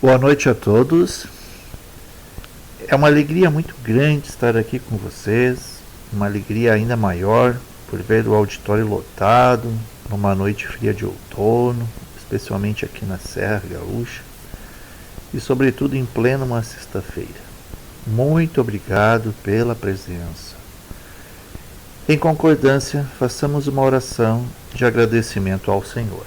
Boa noite a todos. É uma alegria muito grande estar aqui com vocês, uma alegria ainda maior por ver o auditório lotado numa noite fria de outono, especialmente aqui na Serra Gaúcha, e sobretudo em plena uma sexta-feira. Muito obrigado pela presença. Em concordância, façamos uma oração de agradecimento ao Senhor.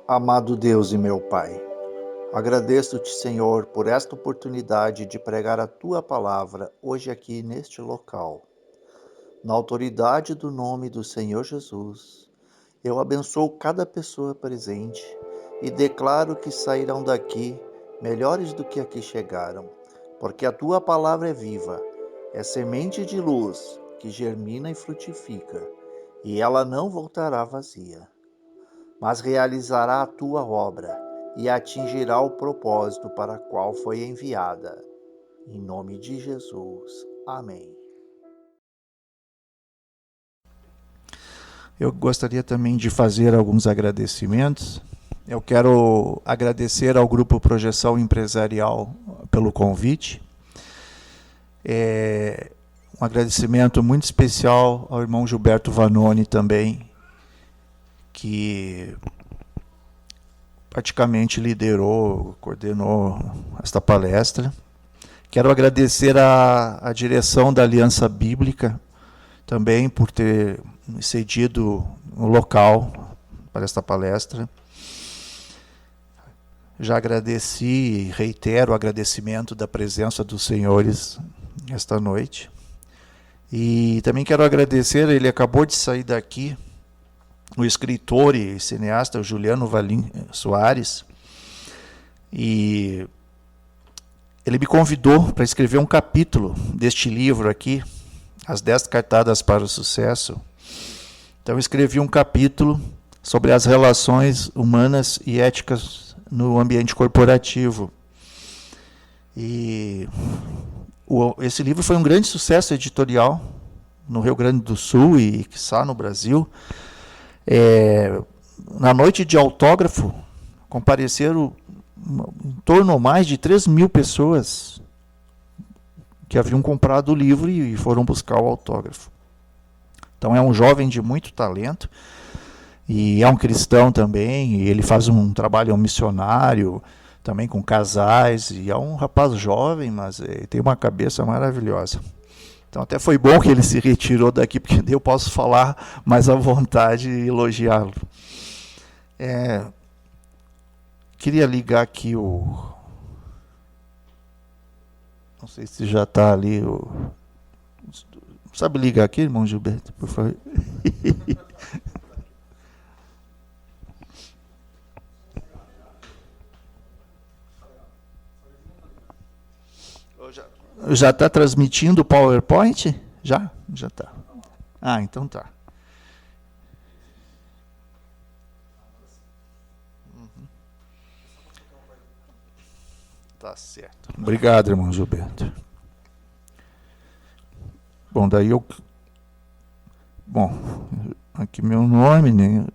Amado Deus e meu Pai, agradeço-te, Senhor, por esta oportunidade de pregar a Tua palavra hoje aqui neste local. Na autoridade do nome do Senhor Jesus, eu abençoo cada pessoa presente e declaro que sairão daqui melhores do que aqui chegaram, porque a Tua palavra é viva, é semente de luz que germina e frutifica, e ela não voltará vazia, mas realizará a Tua obra e atingirá o propósito para o qual foi enviada. Em nome de Jesus. Amém. Eu gostaria também de fazer alguns agradecimentos. Eu quero agradecer ao Grupo Projeção Empresarial pelo convite. Um agradecimento muito especial ao irmão Gilberto Vanoni também, que praticamente liderou, coordenou esta palestra. Quero agradecer a direção da Aliança Bíblica também por ter cedido o local para esta palestra. Já agradeci e reitero o agradecimento da presença dos senhores esta noite. E também quero agradecer, ele acabou de sair daqui, o escritor e cineasta Juliano Valim Soares, e ele me convidou para escrever um capítulo deste livro aqui, As 10 Cartadas para o Sucesso. Então eu escrevi um capítulo sobre as relações humanas e éticas no ambiente corporativo. E esse livro foi um grande sucesso editorial no Rio Grande do Sul e, quiçá, no Brasil. Na noite de autógrafo, compareceram em torno a mais de 3.000 pessoas que haviam comprado o livro e foram buscar o autógrafo. Então é um jovem de muito talento, e é um cristão também, e ele faz um trabalho missionário, também com casais, e é um rapaz jovem, mas tem uma cabeça maravilhosa. Então até foi bom que ele se retirou daqui, porque eu posso falar mais à vontade e elogiá-lo. Queria ligar aqui o... Não sei se já está ali o... Sabe ligar aqui, irmão Gilberto, por favor? Já está transmitindo o PowerPoint? Já está. Ah, então tá. Tá certo. Obrigado, irmão Gilberto. Bom, daí eu... Bom, aqui meu nome, né?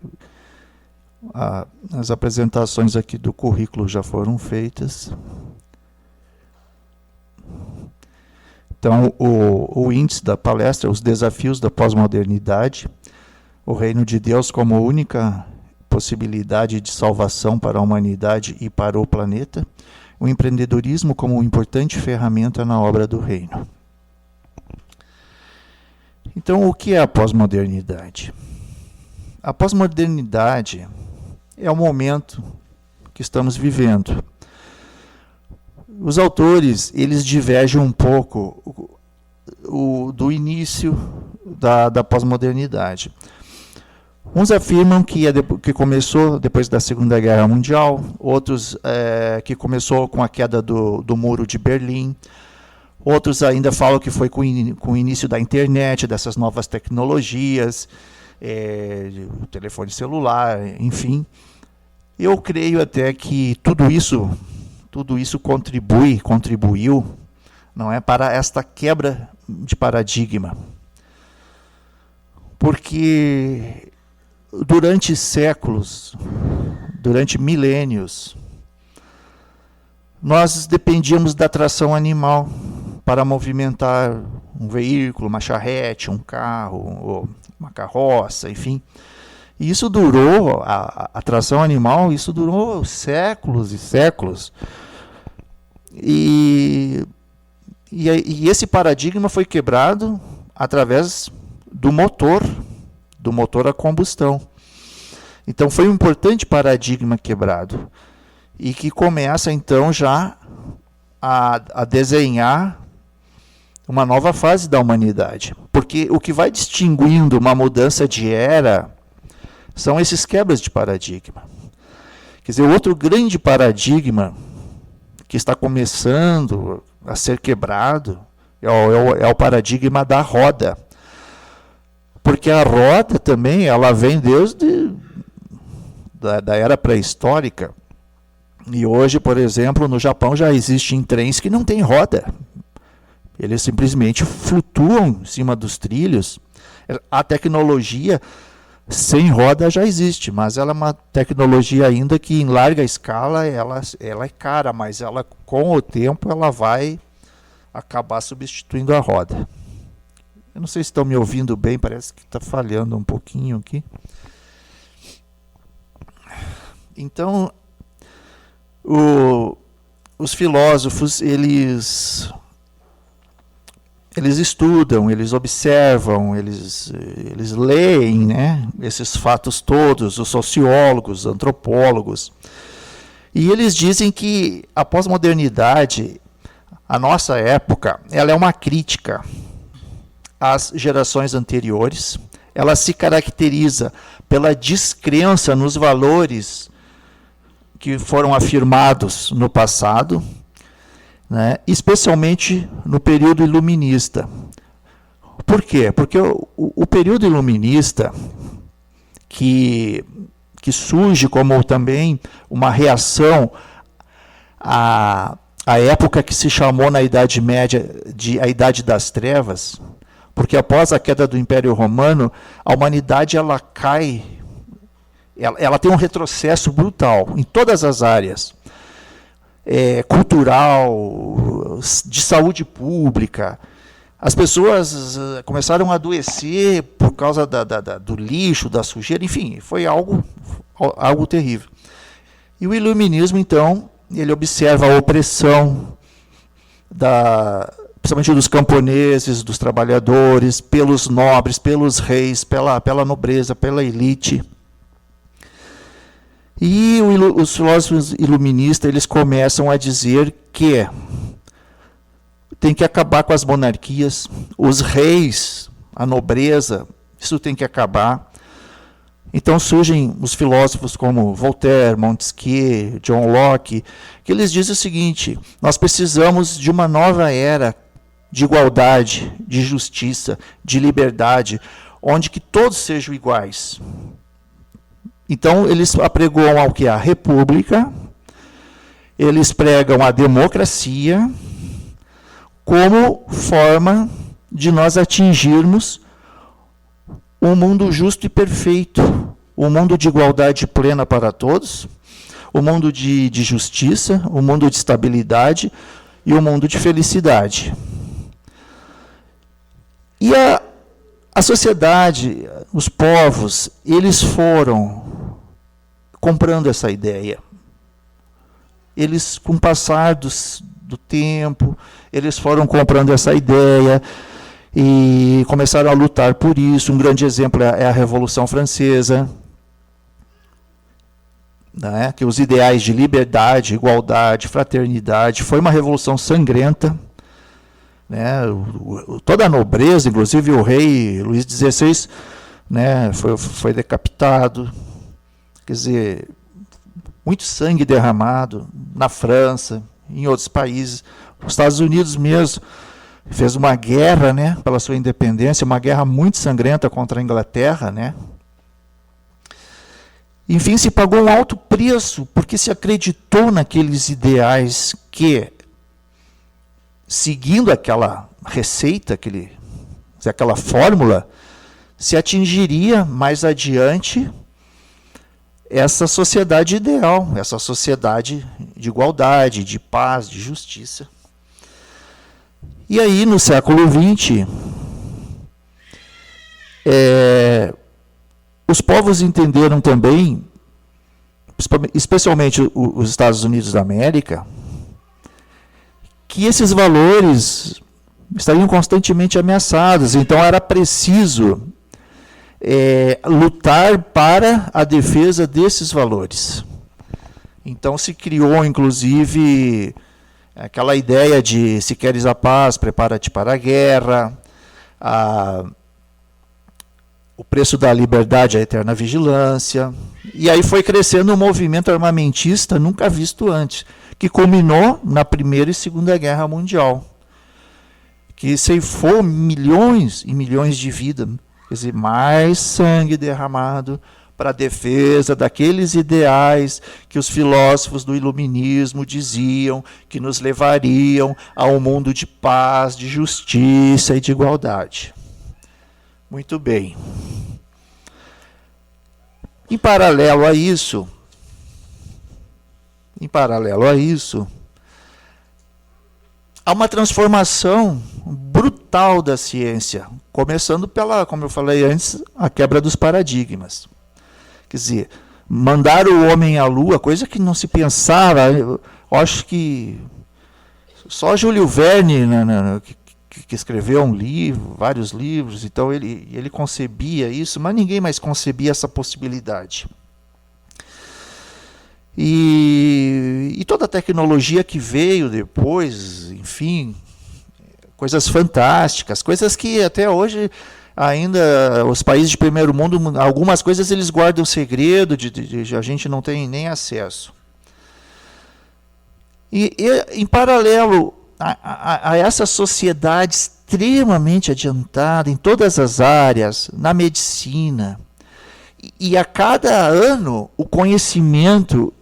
As apresentações aqui do currículo já foram feitas. Então, o índice da palestra, os desafios da pós-modernidade, o reino de Deus como única possibilidade de salvação para a humanidade e para o planeta, o empreendedorismo como uma importante ferramenta na obra do reino. Então, o que é a pós-modernidade? A pós-modernidade é o momento que estamos vivendo. Os autores, eles divergem um pouco do início da pós-modernidade. Uns afirmam que começou depois da Segunda Guerra Mundial, outros que começou com a queda do Muro de Berlim, outros ainda falam que foi com o início da internet, dessas novas tecnologias, o telefone celular, enfim. Eu creio até que tudo isso contribuiu não é, para esta quebra de paradigma. Porque durante séculos, durante milênios, nós dependíamos da tração animal para movimentar um veículo, uma charrete, um carro, uma carroça, enfim. E isso durou, a tração animal, isso durou séculos e séculos. E esse paradigma foi quebrado através do motor a combustão. Então foi um importante paradigma quebrado. E que começa então já a desenhar uma nova fase da humanidade. Porque o que vai distinguindo uma mudança de era são esses quebras de paradigma. Quer dizer, outro grande paradigma que está começando a ser quebrado é o paradigma da roda. Porque a roda também, ela vem desde da era pré-histórica. E hoje, por exemplo, no Japão já existem trens que não têm roda. Eles simplesmente flutuam em cima dos trilhos. A tecnologia sem roda já existe, mas ela é uma tecnologia ainda que em larga escala ela é cara, mas ela com o tempo ela vai acabar substituindo a roda. Eu não sei se estão me ouvindo bem, parece que está falhando um pouquinho aqui. Então, os filósofos, eles estudam, eles observam, eles leem, né, esses fatos todos, os sociólogos, os antropólogos. E eles dizem que a pós-modernidade, a nossa época, ela é uma crítica às gerações anteriores. Ela se caracteriza pela descrença nos valores que foram afirmados no passado, né, especialmente no período iluminista. Por quê? Porque o período iluminista, que surge como também uma reação à época que se chamou na Idade Média de a Idade das Trevas, porque após a queda do Império Romano, a humanidade ela cai, ela tem um retrocesso brutal em todas as áreas. Cultural, de saúde pública. As pessoas começaram a adoecer por causa do lixo, da sujeira, enfim, foi algo terrível. E o iluminismo, então, ele observa a opressão principalmente dos camponeses, dos trabalhadores, pelos nobres, pelos reis, pela nobreza, pela elite. E os filósofos iluministas eles começam a dizer que tem que acabar com as monarquias, os reis, a nobreza, isso tem que acabar. Então surgem os filósofos como Voltaire, Montesquieu, John Locke, que eles dizem o seguinte: nós precisamos de uma nova era de igualdade, de justiça, de liberdade, onde que todos sejam iguais. Então, eles apregoam ao que? A república, eles pregam a democracia como forma de nós atingirmos um mundo justo e perfeito, um mundo de igualdade plena para todos, um mundo de justiça, um mundo de estabilidade e um mundo de felicidade. E a sociedade, os povos, eles foram comprando essa ideia. Eles, com o passar do tempo, eles foram comprando essa ideia e começaram a lutar por isso. Um grande exemplo é a Revolução Francesa, né, que os ideais de liberdade, igualdade, fraternidade, foi uma revolução sangrenta. Né, toda a nobreza, inclusive o rei Luís XVI, né, foi decapitado. Quer dizer, muito sangue derramado na França, em outros países. Os Estados Unidos mesmo fez uma guerra, né, pela sua independência, uma guerra muito sangrenta contra a Inglaterra, né. Enfim, se pagou um alto preço, porque se acreditou naqueles ideais que seguindo aquela receita, aquela fórmula, se atingiria mais adiante essa sociedade ideal, essa sociedade de igualdade, de paz, de justiça. E aí, no século XX, os povos entenderam também, especialmente os Estados Unidos da América, que esses valores estariam constantemente ameaçados. Então, era preciso lutar para a defesa desses valores. Então, se criou, inclusive, aquela ideia de se queres a paz, prepara-te para a guerra, o preço da liberdade, a eterna vigilância. E aí foi crescendo um movimento armamentista nunca visto antes, que culminou na Primeira e Segunda Guerra Mundial, que ceifou milhões e milhões de vidas, quer dizer, mais sangue derramado para a defesa daqueles ideais que os filósofos do iluminismo diziam que nos levariam a um mundo de paz, de justiça e de igualdade. Muito bem. Em paralelo a isso, há uma transformação brutal da ciência, começando pela, como eu falei antes, a quebra dos paradigmas. Quer dizer, mandar o homem à Lua, coisa que não se pensava, eu acho que só Júlio Verne, que escreveu um livro, vários livros, então ele concebia isso, mas ninguém mais concebia essa possibilidade. E toda a tecnologia que veio depois, enfim, coisas fantásticas, coisas que até hoje ainda os países de primeiro mundo, algumas coisas eles guardam segredo, a gente não tem nem acesso. E em paralelo a essa sociedade extremamente adiantada em todas as áreas, na medicina, e a cada ano o conhecimento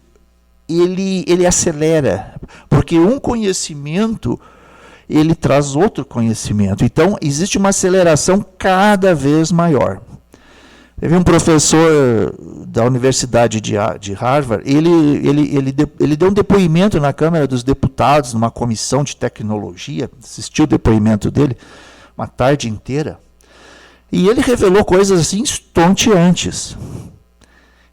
ele acelera, porque um conhecimento ele traz outro conhecimento. Então, existe uma aceleração cada vez maior. Teve um professor da Universidade de Harvard, ele deu um depoimento na Câmara dos Deputados, numa comissão de tecnologia, assistiu o depoimento dele uma tarde inteira, e ele revelou coisas assim estonteantes.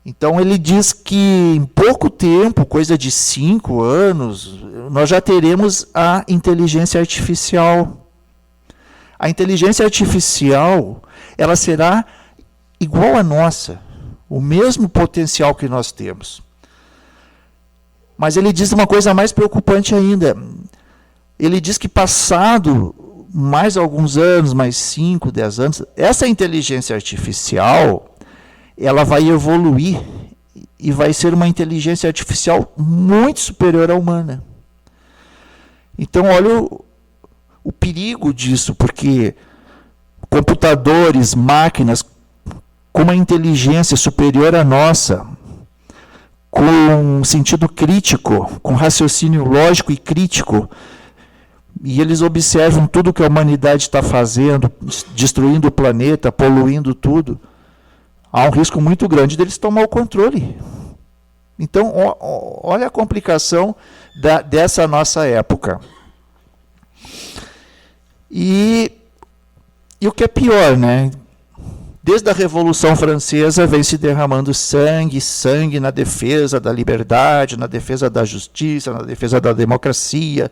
Então, ele diz que em pouco tempo, coisa de 5 anos, nós já teremos a inteligência artificial. A inteligência artificial, ela será igual à nossa, o mesmo potencial que nós temos. Mas ele diz uma coisa mais preocupante ainda. Ele diz que passado mais alguns anos, mais 5, 10 anos, essa inteligência artificial, ela vai evoluir e vai ser uma inteligência artificial muito superior à humana. Então, olha o perigo disso, porque computadores, máquinas, com uma inteligência superior à nossa, com sentido crítico, com raciocínio lógico e crítico, e eles observam tudo que a humanidade está fazendo, destruindo o planeta, poluindo tudo, há um risco muito grande deles tomar o controle. Então, olha a complicação dessa nossa época. E o que é pior, né? Desde a Revolução Francesa vem se derramando sangue na defesa da liberdade, na defesa da justiça, na defesa da democracia,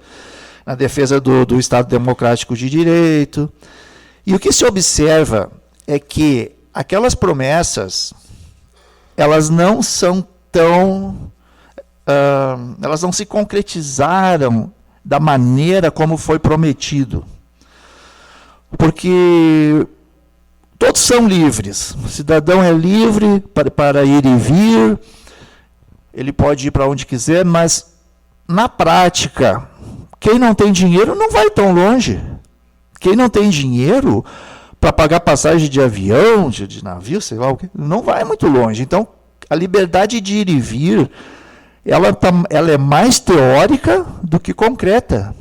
na defesa do Estado Democrático de Direito. E o que se observa é que aquelas promessas, elas não são elas não se concretizaram da maneira como foi prometido. Porque todos são livres. O cidadão é livre para ir e vir, ele pode ir para onde quiser, mas, na prática, quem não tem dinheiro não vai tão longe. Quem não tem dinheiro para pagar passagem de avião, de navio, sei lá o quê, não vai muito longe. Então, a liberdade de ir e vir, ela é mais teórica do que concreta.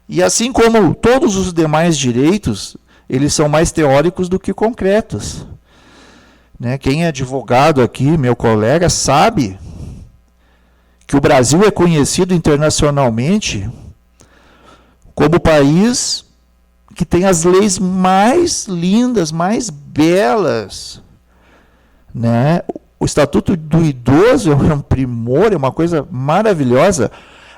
E assim como todos os demais direitos, eles são mais teóricos do que concretos. Né? Quem é advogado aqui, meu colega, sabe que o Brasil é conhecido internacionalmente como o país que tem as leis mais lindas, mais belas. Né? O Estatuto do Idoso é um primor, é uma coisa maravilhosa.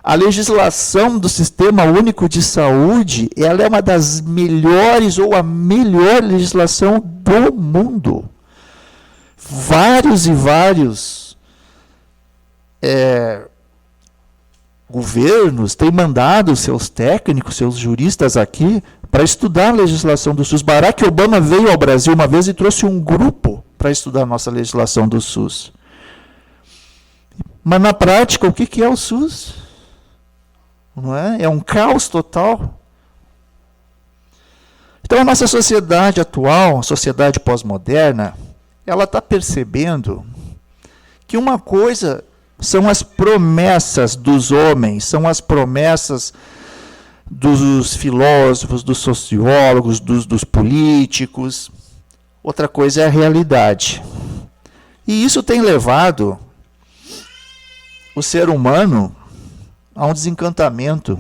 A legislação do Sistema Único de Saúde, ela é uma das melhores ou a melhor legislação do mundo. Vários e vários governos têm mandado seus técnicos, seus juristas aqui para estudar a legislação do SUS. Barack Obama veio ao Brasil uma vez e trouxe um grupo para estudar a nossa legislação do SUS. Mas na prática, o que é o SUS? Não é? É um caos total. Então a nossa sociedade atual, a sociedade pós-moderna, ela está percebendo que uma coisa são as promessas dos homens, são as promessas dos filósofos, dos sociólogos, dos políticos. Outra coisa é a realidade. E isso tem levado o ser humano a um desencantamento.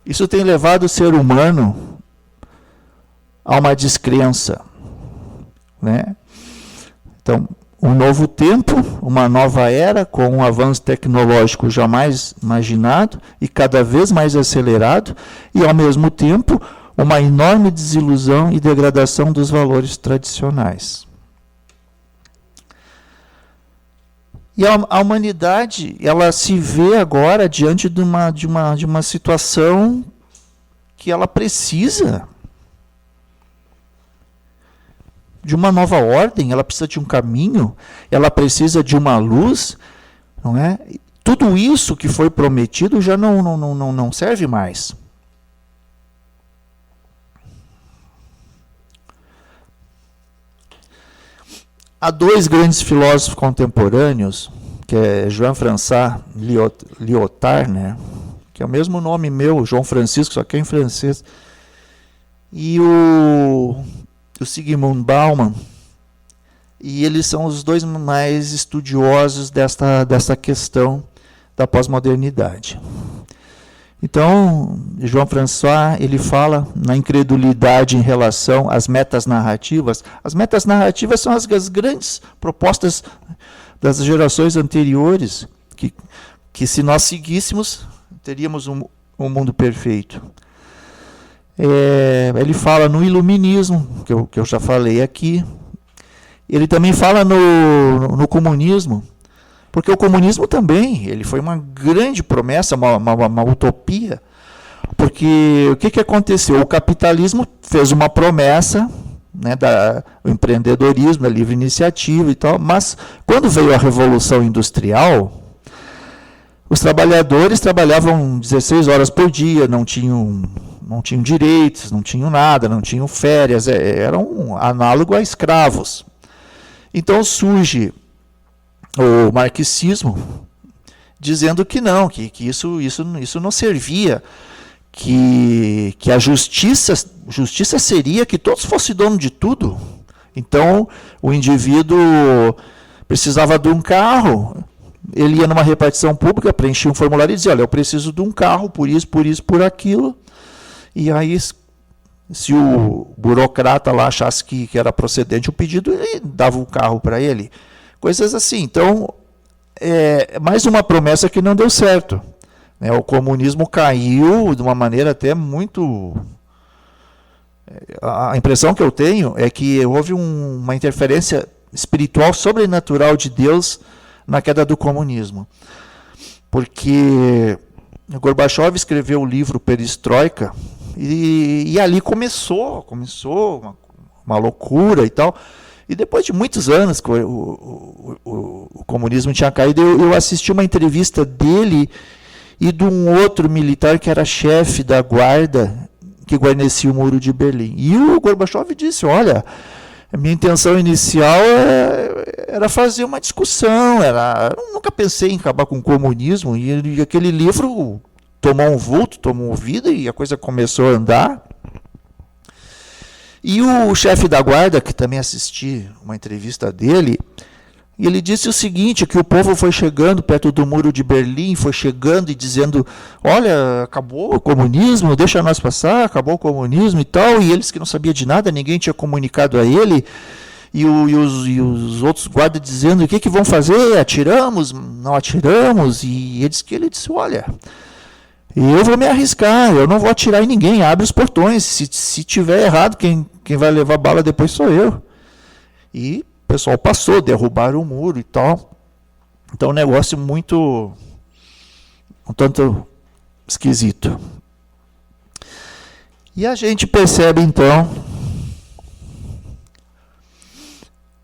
Isso tem levado o ser humano a uma descrença. Né? Então, um novo tempo, uma nova era, com um avanço tecnológico jamais imaginado e cada vez mais acelerado, e ao mesmo tempo uma enorme desilusão e degradação dos valores tradicionais. E a humanidade, ela se vê agora diante de uma situação que ela precisa de uma nova ordem, ela precisa de um caminho, ela precisa de uma luz, não é? Tudo isso que foi prometido já não serve mais. Há dois grandes filósofos contemporâneos, que é Jean-François Lyotard, né? Que é o mesmo nome meu, João Francisco, só que é em francês, e o Zygmunt Bauman, e eles são os dois mais estudiosos dessa questão da pós-modernidade. Então, João François, ele fala na incredulidade em relação às metas narrativas. As metas narrativas são as grandes propostas das gerações anteriores, que se nós seguíssemos, teríamos um mundo perfeito. Ele fala no iluminismo, que eu já falei aqui. Ele também fala no comunismo, porque o comunismo também ele foi uma grande promessa, uma utopia. Porque o que aconteceu? O capitalismo fez uma promessa, né, do empreendedorismo, da livre iniciativa e tal, mas quando veio a Revolução Industrial, os trabalhadores trabalhavam 16 horas por dia, não tinham direitos, não tinham nada, não tinham férias, eram análogo a escravos. Então surge o marxismo dizendo que não, que isso não servia, que a justiça seria que todos fossem dono de tudo. Então o indivíduo precisava de um carro, ele ia numa repartição pública, preenchia um formulário e dizia, olha, eu preciso de um carro, por isso, por aquilo. E aí, se o burocrata lá achasse que era procedente o pedido, ele dava o carro para ele. Coisas assim. Então, mais uma promessa que não deu certo. Né? O comunismo caiu de uma maneira até muito... A impressão que eu tenho é que houve uma interferência espiritual sobrenatural de Deus na queda do comunismo. Porque Gorbachev escreveu o livro Perestroika, e ali começou uma loucura e tal. E depois de muitos anos que o comunismo tinha caído, eu assisti uma entrevista dele e de um outro militar que era chefe da guarda que guarnecia o Muro de Berlim. E o Gorbachev disse, olha, a minha intenção inicial era fazer uma discussão, eu nunca pensei em acabar com o comunismo, e aquele livro tomou um vulto, tomou vida e a coisa começou a andar. E o chefe da guarda, que também assisti uma entrevista dele, ele disse o seguinte, que o povo foi chegando perto do muro de Berlim, foi chegando e dizendo, olha, acabou o comunismo, deixa nós passar, acabou o comunismo e tal, e eles que não sabiam de nada, ninguém tinha comunicado a ele, e os outros guardas dizendo, o que vão fazer? Atiramos? Não atiramos? E ele disse, olha, eu vou me arriscar, eu não vou atirar em ninguém, abre os portões, se tiver errado, quem vai levar bala depois sou eu. E o pessoal passou, derrubaram o muro e tal. Então, um negócio muito, um tanto esquisito. E a gente percebe, então,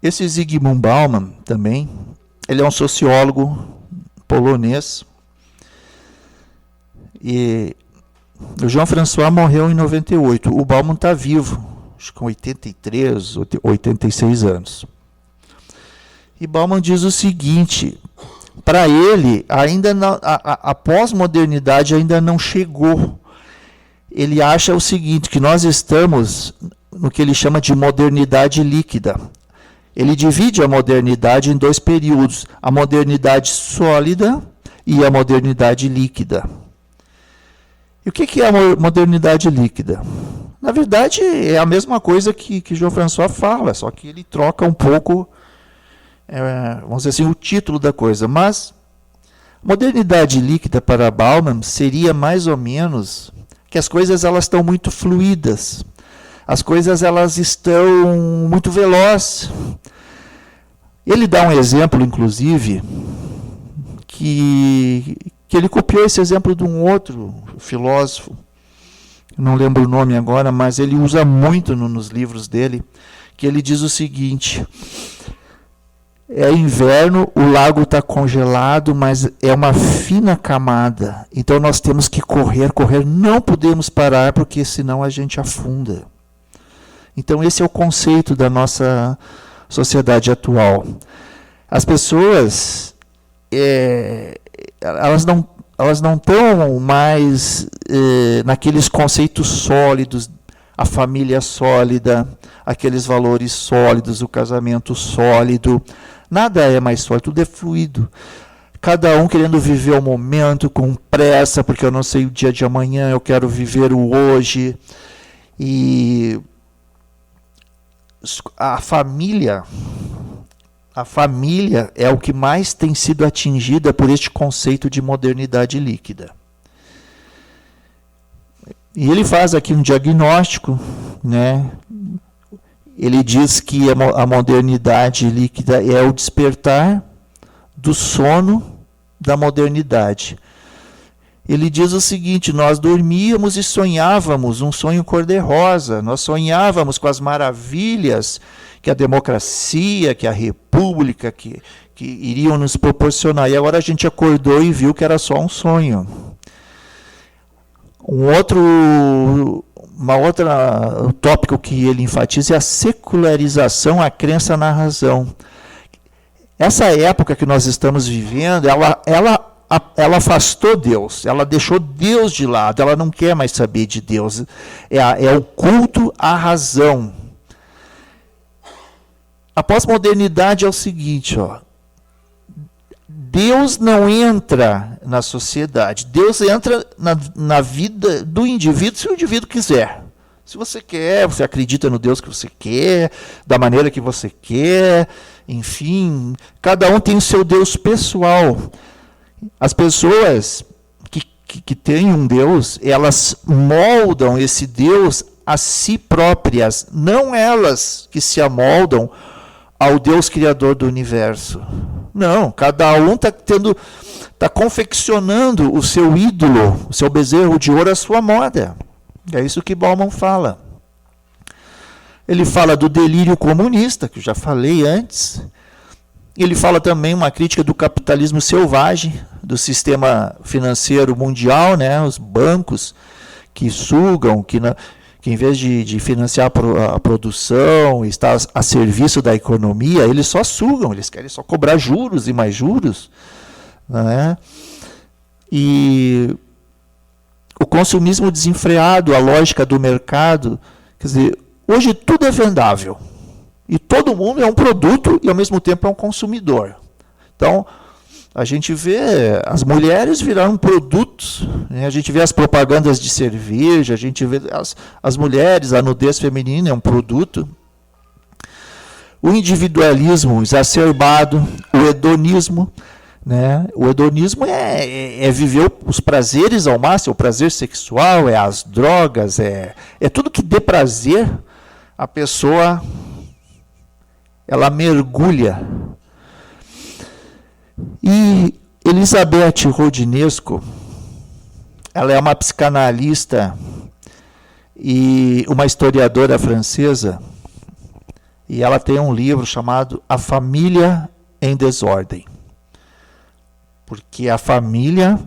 esse Zygmunt Bauman também, ele é um sociólogo polonês. E o Jean-François morreu em 98. O Bauman está vivo, acho que com 83, 86 anos. E Bauman diz o seguinte, para ele, ainda não, a pós-modernidade ainda não chegou. Ele acha o seguinte, que nós estamos no que ele chama de modernidade líquida. Ele divide a modernidade em dois períodos, a modernidade sólida e a modernidade líquida. E o que é a modernidade líquida? Na verdade, é a mesma coisa que Jean-François fala, só que ele troca um pouco, vamos dizer assim, o título da coisa. Mas modernidade líquida para Bauman seria mais ou menos que as coisas elas estão muito fluídas, as coisas elas estão muito velozes. Ele dá um exemplo, inclusive, que ele copiou esse exemplo de um outro filósofo, não lembro o nome agora, mas ele usa muito nos livros dele, que ele diz o seguinte, é inverno, o lago está congelado, mas é uma fina camada, então nós temos que correr, não podemos parar, porque senão a gente afunda. Então esse é o conceito da nossa sociedade atual. As pessoas, elas não estão mais naqueles conceitos sólidos, a família sólida, aqueles valores sólidos, o casamento sólido. Nada é mais sólido, tudo é fluido. Cada um querendo viver o momento com pressa, porque eu não sei o dia de amanhã, eu quero viver o hoje. E a família é o que mais tem sido atingida por este conceito de modernidade líquida. E ele faz aqui um diagnóstico, né? Ele diz que a modernidade líquida é o despertar do sono da modernidade. Ele diz o seguinte, nós dormíamos e sonhávamos um sonho cor-de-rosa, nós sonhávamos com as maravilhas que a democracia, que a república, que iriam nos proporcionar. E agora a gente acordou e viu que era só um sonho. Um tópico que ele enfatiza é a secularização, a crença na razão. Essa época que nós estamos vivendo, ela afastou Deus, ela deixou Deus de lado, ela não quer mais saber de Deus. É o culto à razão. A pós-modernidade é o seguinte, Deus não entra na sociedade, Deus entra na vida do indivíduo se o indivíduo quiser. Se você quer, você acredita no Deus que você quer, da maneira que você quer, enfim, cada um tem o seu Deus pessoal. As pessoas que têm um Deus, elas moldam esse Deus a si próprias, não elas que se amoldam ao Deus criador do universo. Não, cada um está confeccionando o seu ídolo, o seu bezerro de ouro à sua moda. É isso que Bauman fala. Ele fala do delírio comunista, que eu já falei antes. Ele fala também uma crítica do capitalismo selvagem, do sistema financeiro mundial, né, os bancos que sugam, que em vez de financiar a produção, estar a serviço da economia, eles só sugam, eles querem só cobrar juros e mais juros. Né? E o consumismo desenfreado, a lógica do mercado. Quer dizer, hoje tudo é vendável. E todo mundo é um produto e, ao mesmo tempo, é um consumidor. Então, a gente vê as mulheres viraram produtos, né? A gente vê as propagandas de cerveja, a gente vê as mulheres, a nudez feminina é um produto. O individualismo exacerbado, o hedonismo, né? O hedonismo é viver os prazeres ao máximo, o prazer sexual, é as drogas, é tudo que dê prazer, a pessoa ela mergulha. E Elizabeth Rodinesco, ela é uma psicanalista e uma historiadora francesa, e ela tem um livro chamado A Família em Desordem. Porque a família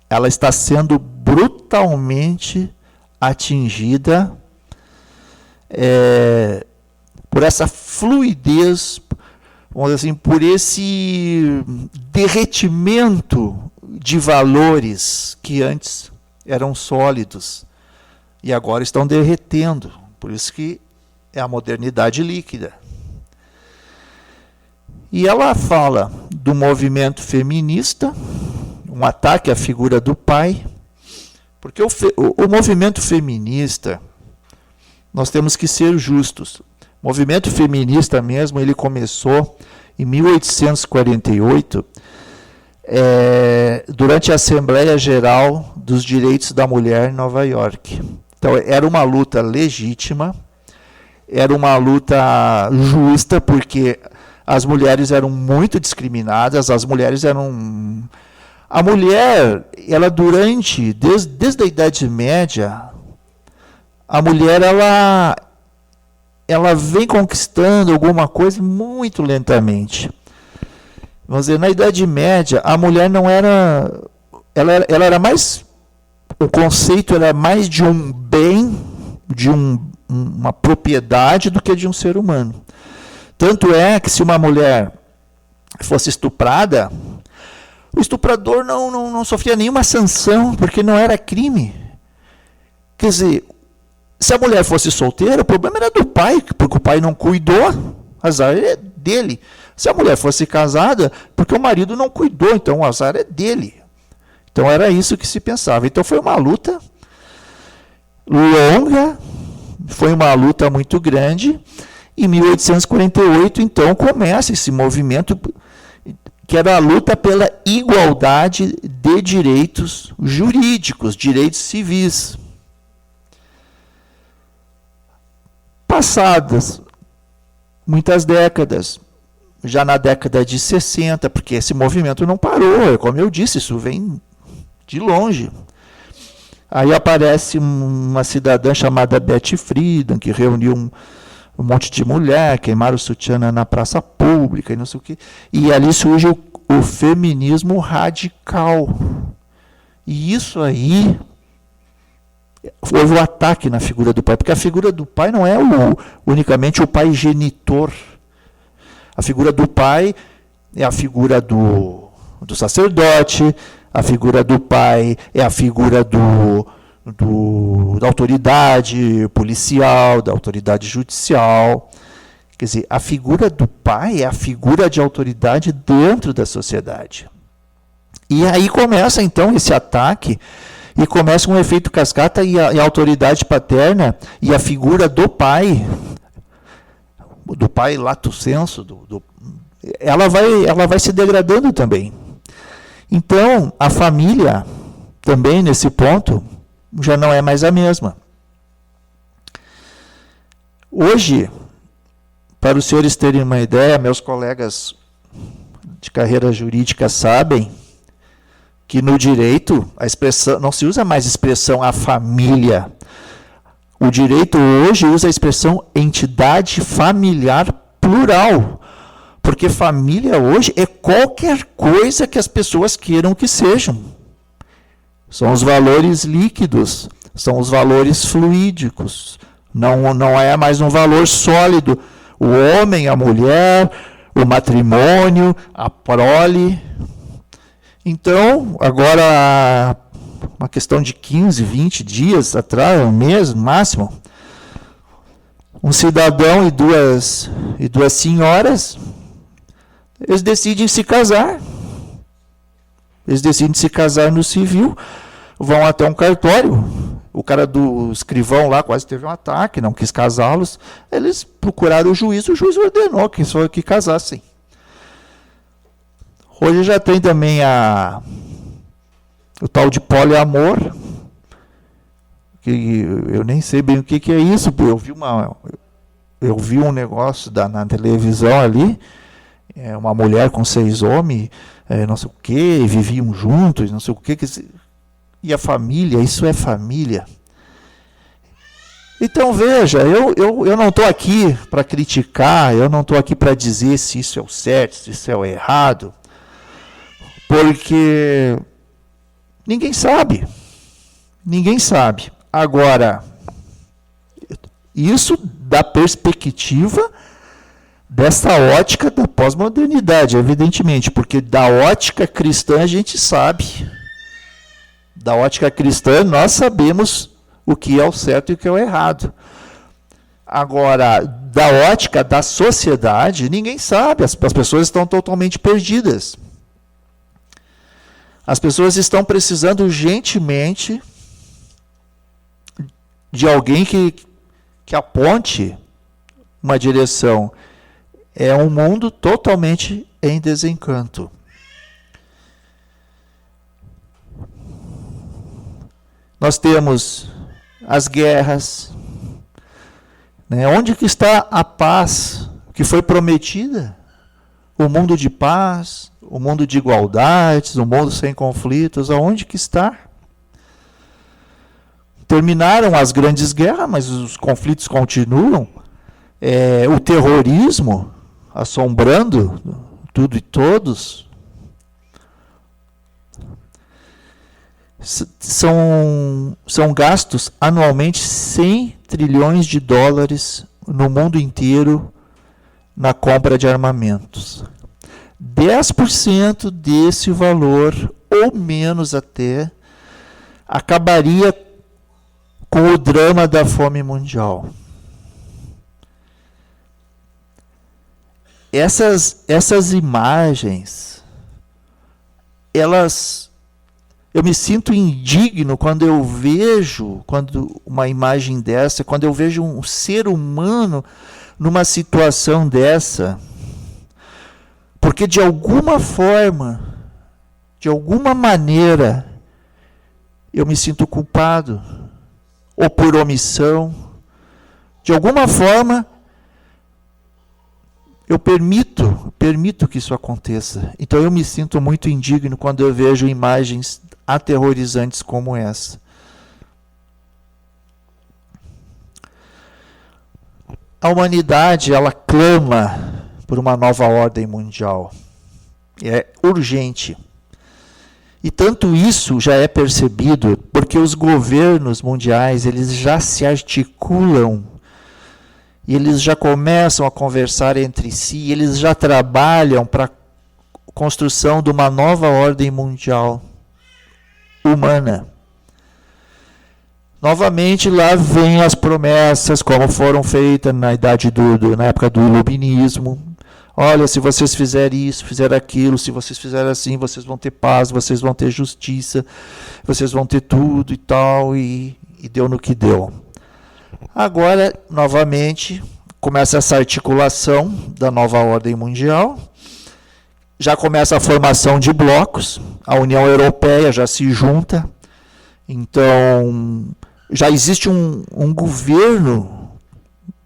ela está sendo brutalmente atingida por essa fluidez, vamos dizer assim, por esse derretimento de valores que antes eram sólidos e agora estão derretendo. Por isso que é a modernidade líquida. E ela fala do movimento feminista, um ataque à figura do pai, porque o movimento feminista, nós temos que ser justos. O movimento feminista mesmo, ele começou em 1848, durante a Assembleia Geral dos Direitos da Mulher em Nova York. Então, era uma luta legítima, era uma luta justa, porque as mulheres eram muito discriminadas, as mulheres eram... A mulher, ela desde a Idade Média, a mulher, ela vem conquistando alguma coisa muito lentamente. Vamos dizer, na Idade Média, a mulher não era... Ela era mais... O conceito era mais de um bem, de uma propriedade, do que de um ser humano. Tanto é que se uma mulher fosse estuprada, o estuprador não sofria nenhuma sanção, porque não era crime. Quer dizer, se a mulher fosse solteira, o problema era do pai, porque o pai não cuidou, azar é dele. Se a mulher fosse casada, porque o marido não cuidou, então o azar é dele. Então era isso que se pensava. Então foi uma luta longa, foi uma luta muito grande. Em 1848, então, começa esse movimento, que era a luta pela igualdade de direitos jurídicos, direitos civis. Passadas muitas décadas, já na década de 60, porque esse movimento não parou, como eu disse, isso vem de longe. Aí aparece uma cidadã chamada Betty Friedan, que reuniu um monte de mulher, queimaram o sutiã na praça pública, e não sei o quê. E ali surge o feminismo radical. E isso aí houve o ataque na figura do pai, porque a figura do pai não é unicamente o pai genitor. A figura do pai é a figura do sacerdote, a figura do pai é a figura da autoridade policial, da autoridade judicial. Quer dizer, a figura do pai é a figura de autoridade dentro da sociedade. E aí começa, então, esse ataque, e começa um efeito cascata, e a autoridade paterna, e a figura do pai lato sensu, ela vai se degradando também. Então, a família, também nesse ponto, já não é mais a mesma. Hoje, para os senhores terem uma ideia, meus colegas de carreira jurídica sabem que no direito a expressão não se usa mais a expressão a família. O direito hoje usa a expressão entidade familiar plural, porque família hoje é qualquer coisa que as pessoas queiram que sejam. São os valores líquidos, são os valores fluídicos. Não é mais um valor sólido. O homem, a mulher, o matrimônio, a prole. Então, agora uma questão de 15, 20 dias atrás, um mês no máximo, um cidadão e duas senhoras, eles decidem se casar. Eles decidem se casar no civil, vão até um cartório. O cara do escrivão lá quase teve um ataque, não quis casá-los. Eles procuraram o juiz ordenou que casassem. Hoje já tem também o tal de poliamor, que eu nem sei bem o que é isso. Eu vi um negócio na televisão ali, uma mulher com 6 homens, não sei o que, viviam juntos, não sei o que. E a família, isso é família. Então veja, eu não estou aqui para criticar, eu não estou aqui para dizer se isso é o certo, se isso é o errado, porque ninguém sabe. Ninguém sabe. Agora, isso da perspectiva dessa ótica da pós-modernidade, evidentemente, porque da ótica cristã a gente sabe. Da ótica cristã nós sabemos o que é o certo e o que é o errado. Agora, da ótica da sociedade, ninguém sabe, as pessoas estão totalmente perdidas. As pessoas estão precisando urgentemente de alguém que aponte uma direção. É um mundo totalmente em desencanto. Nós temos as guerras. Né? Onde que está a paz que foi prometida? O mundo de paz, o mundo de igualdades, o mundo sem conflitos, aonde que está? Terminaram as grandes guerras, mas os conflitos continuam. O terrorismo assombrando tudo e todos. São gastos anualmente 100 trilhões de dólares no mundo inteiro na compra de armamentos. 10% desse valor, ou menos até, acabaria com o drama da fome mundial. Essas imagens, eu me sinto indigno quando eu vejo uma imagem dessa, quando eu vejo um ser humano numa situação dessa, porque de alguma forma, de alguma maneira, eu me sinto culpado, ou por omissão, de alguma forma, eu permito que isso aconteça. Então eu me sinto muito indigno quando eu vejo imagens aterrorizantes como essa. A humanidade, ela clama por uma nova ordem mundial. É urgente. E tanto isso já é percebido porque os governos mundiais, eles já se articulam e eles já começam a conversar entre si, eles já trabalham para a construção de uma nova ordem mundial humana. Novamente, lá vem as promessas, como foram feitas na época do iluminismo. Olha, se vocês fizerem isso, fizerem aquilo, se vocês fizerem assim, vocês vão ter paz, vocês vão ter justiça, vocês vão ter tudo e tal, e deu no que deu. Agora, novamente, começa essa articulação da nova ordem mundial, já começa a formação de blocos, a União Europeia já se junta, então já existe um governo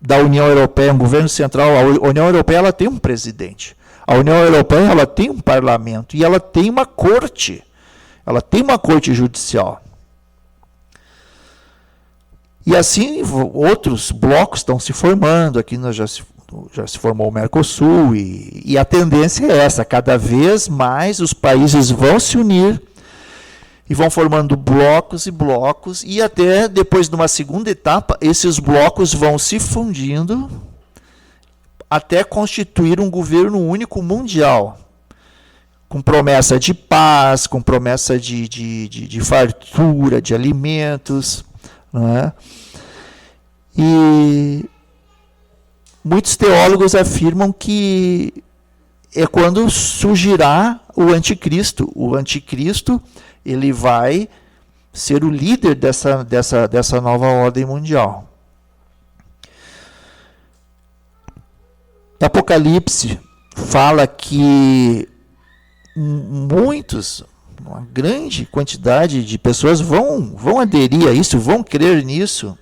da União Europeia, um governo central. A União Europeia, ela tem um presidente, a União Europeia, ela tem um parlamento e ela tem uma corte judicial. E assim outros blocos estão se formando. Aqui já se formou o Mercosul e a tendência é essa, cada vez mais os países vão se unir e vão formando blocos e blocos, e até depois de uma segunda etapa, esses blocos vão se fundindo até constituir um governo único mundial. com promessa de paz, com promessa de fartura, de alimentos, não é? E muitos teólogos afirmam que é quando surgirá o anticristo. O anticristo, ele vai ser o líder dessa nova ordem mundial. Apocalipse fala que uma grande quantidade de pessoas vão aderir a isso, vão crer nisso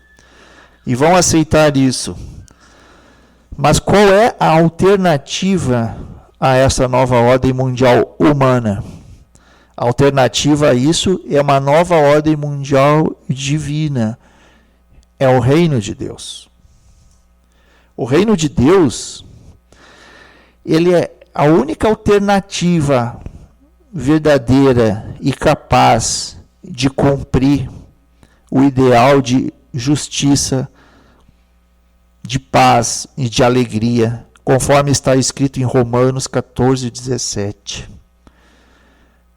e vão aceitar isso. Mas qual é a alternativa a essa nova ordem mundial humana? A alternativa a isso é uma nova ordem mundial divina. É o reino de Deus. O reino de Deus, ele é a única alternativa verdadeira e capaz de cumprir o ideal de justiça, de paz e de alegria, conforme está escrito em Romanos 14:17.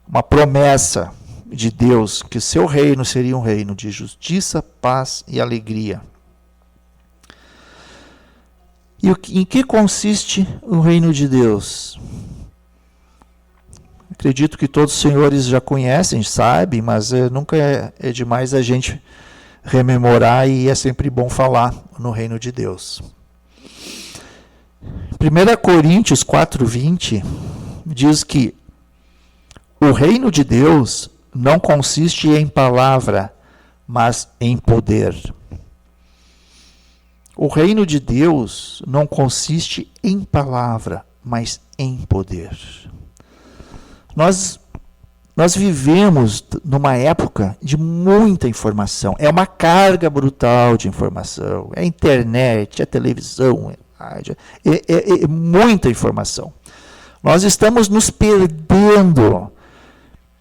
Uma promessa de Deus que o seu reino seria um reino de justiça, paz e alegria. E em que consiste o reino de Deus? Acredito que todos os senhores já conhecem, sabem, mas nunca é demais a gente rememorar e é sempre bom falar no reino de Deus. 1 Coríntios 4:20 diz que o reino de Deus não consiste em palavra, mas em poder. O reino de Deus não consiste em palavra, mas em poder. Nós vivemos numa época de muita informação. É uma carga brutal de informação. É a internet, é a televisão, é a rádio, é muita informação. Nós estamos nos perdendo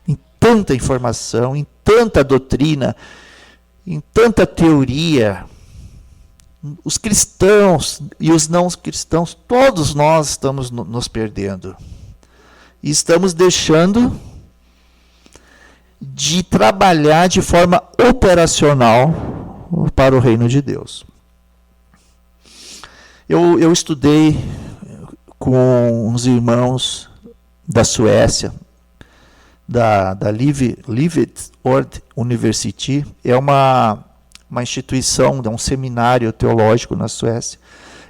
em tanta informação, em tanta doutrina, em tanta teoria. Os cristãos e os não cristãos, todos nós estamos nos perdendo. E estamos deixando de trabalhar de forma operacional para o reino de Deus. Eu estudei com uns irmãos da Suécia, da Livets University. É uma instituição, um seminário teológico na Suécia.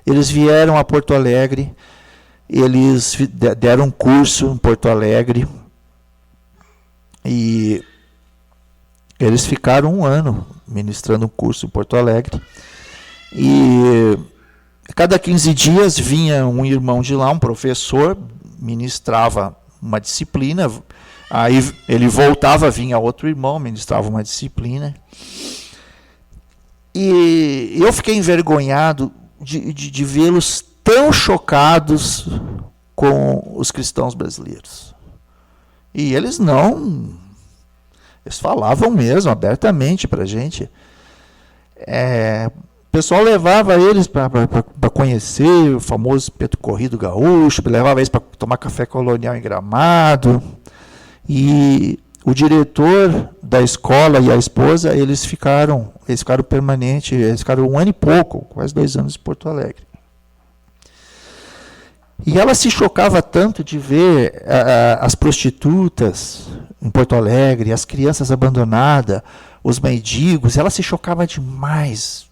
Eles vieram a Porto Alegre, eles deram um curso em Porto Alegre e eles ficaram 1 ano ministrando um curso em Porto Alegre. E a cada 15 dias vinha um irmão de lá, um professor, ministrava uma disciplina, aí ele voltava, vinha outro irmão, ministrava uma disciplina. E eu fiquei envergonhado de vê-los tão chocados com os cristãos brasileiros. E eles falavam mesmo abertamente para a gente. O pessoal levava eles para conhecer o famoso Peto Corrido Gaúcho, levava eles para tomar café colonial em Gramado. E o diretor da escola e a esposa, eles ficaram permanentes, eles ficaram 1 ano e pouco, quase 2 anos em Porto Alegre. E ela se chocava tanto de ver as prostitutas em Porto Alegre, as crianças abandonadas, os mendigos, ela se chocava demais.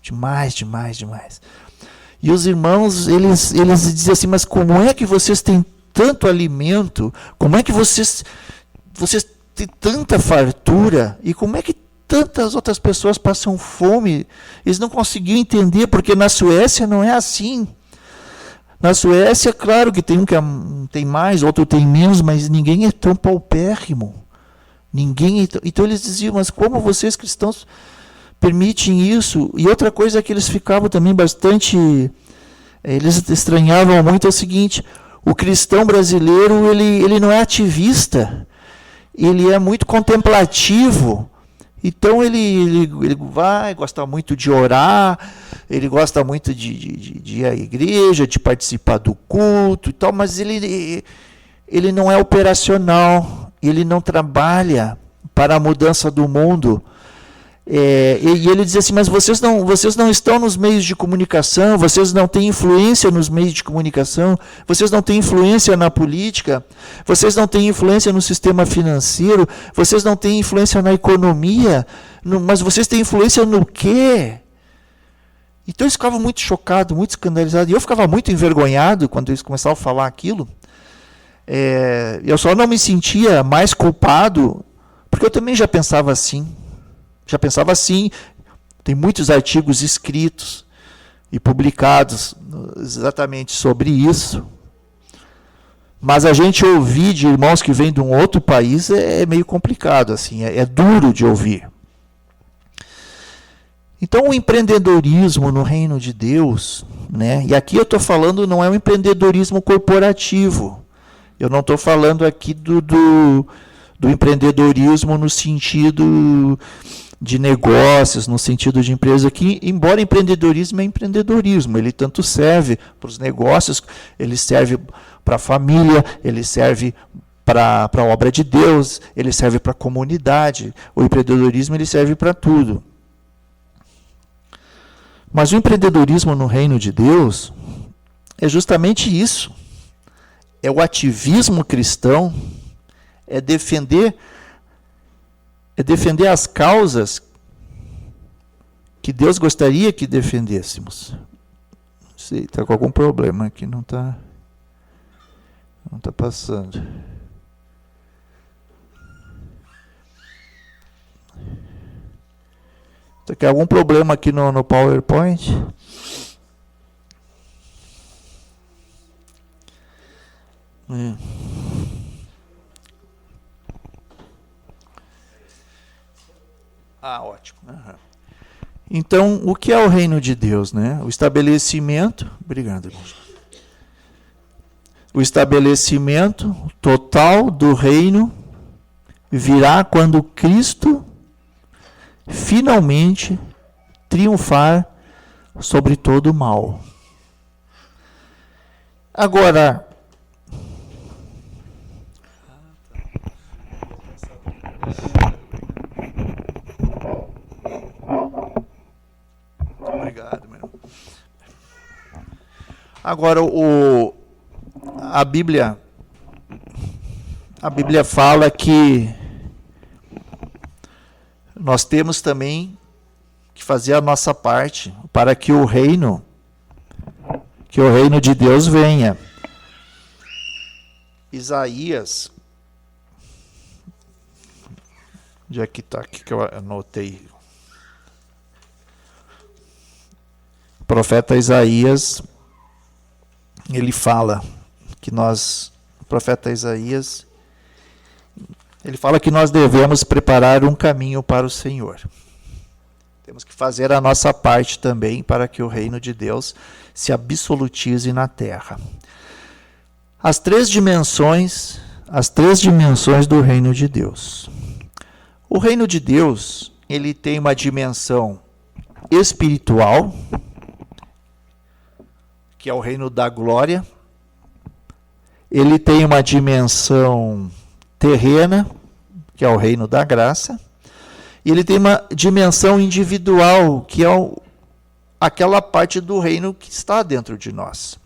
E os irmãos, eles diziam assim, mas como é que vocês têm tanto alimento? Como é que vocês têm tanta fartura? E como é que tantas outras pessoas passam fome? Eles não conseguiam entender, porque na Suécia não é assim. Na Suécia, claro que tem um que tem mais, outro tem menos, mas ninguém é tão paupérrimo. Então eles diziam, mas como vocês cristãos permitem isso? E outra coisa que eles ficavam também bastante, eles estranhavam muito é o seguinte: o cristão brasileiro, ele não é ativista, ele é muito contemplativo. Então ele vai gostar muito de orar, ele gosta muito de ir à igreja, de participar do culto e tal, mas ele ele não é operacional, ele não trabalha para a mudança do mundo. E ele diz assim, mas vocês não estão nos meios de comunicação, vocês não têm influência nos meios de comunicação, vocês não têm influência na política, vocês não têm influência no sistema financeiro, vocês não têm influência na economia, mas vocês têm influência no quê? Então eu ficava muito chocado, muito escandalizado, e eu ficava muito envergonhado quando eles começavam a falar aquilo. Eu só não me sentia mais culpado, porque eu também já pensava assim. Tem muitos artigos escritos e publicados exatamente sobre isso. Mas a gente ouvir de irmãos que vêm de um outro país é meio complicado, assim, é duro de ouvir. Então o empreendedorismo no reino de Deus, né, e aqui eu estou falando, não é um empreendedorismo corporativo. Eu não estou falando aqui do empreendedorismo no sentido de negócios, no sentido de empresa, que, embora empreendedorismo é empreendedorismo, ele tanto serve para os negócios, ele serve para a família, ele serve para a obra de Deus, ele serve para a comunidade. O empreendedorismo ele serve para tudo. Mas o empreendedorismo no reino de Deus é justamente isso. É o ativismo cristão, é defender as causas que Deus gostaria que defendêssemos. Não sei, está com algum problema aqui, não está passando. Tem algum problema aqui no PowerPoint? Ótimo. Uhum. Então, o que é o reino de Deus, né? O estabelecimento. Obrigado, irmãos. O estabelecimento total do reino virá quando Cristo finalmente triunfar sobre todo o mal. Agora, obrigado, meu. Agora a Bíblia fala que nós temos também que fazer a nossa parte para que o reino de Deus venha. Isaías, onde é que está aqui que eu anotei? O profeta Isaías, ele fala que o profeta Isaías, ele fala que nós devemos preparar um caminho para o Senhor. Temos que fazer a nossa parte também para que o reino de Deus se absolutize na terra. As três dimensões do reino de Deus. O reino de Deus, ele tem uma dimensão espiritual, que é o reino da glória. Ele tem uma dimensão terrena, que é o reino da graça, e ele tem uma dimensão individual, que é aquela parte do reino que está dentro de nós.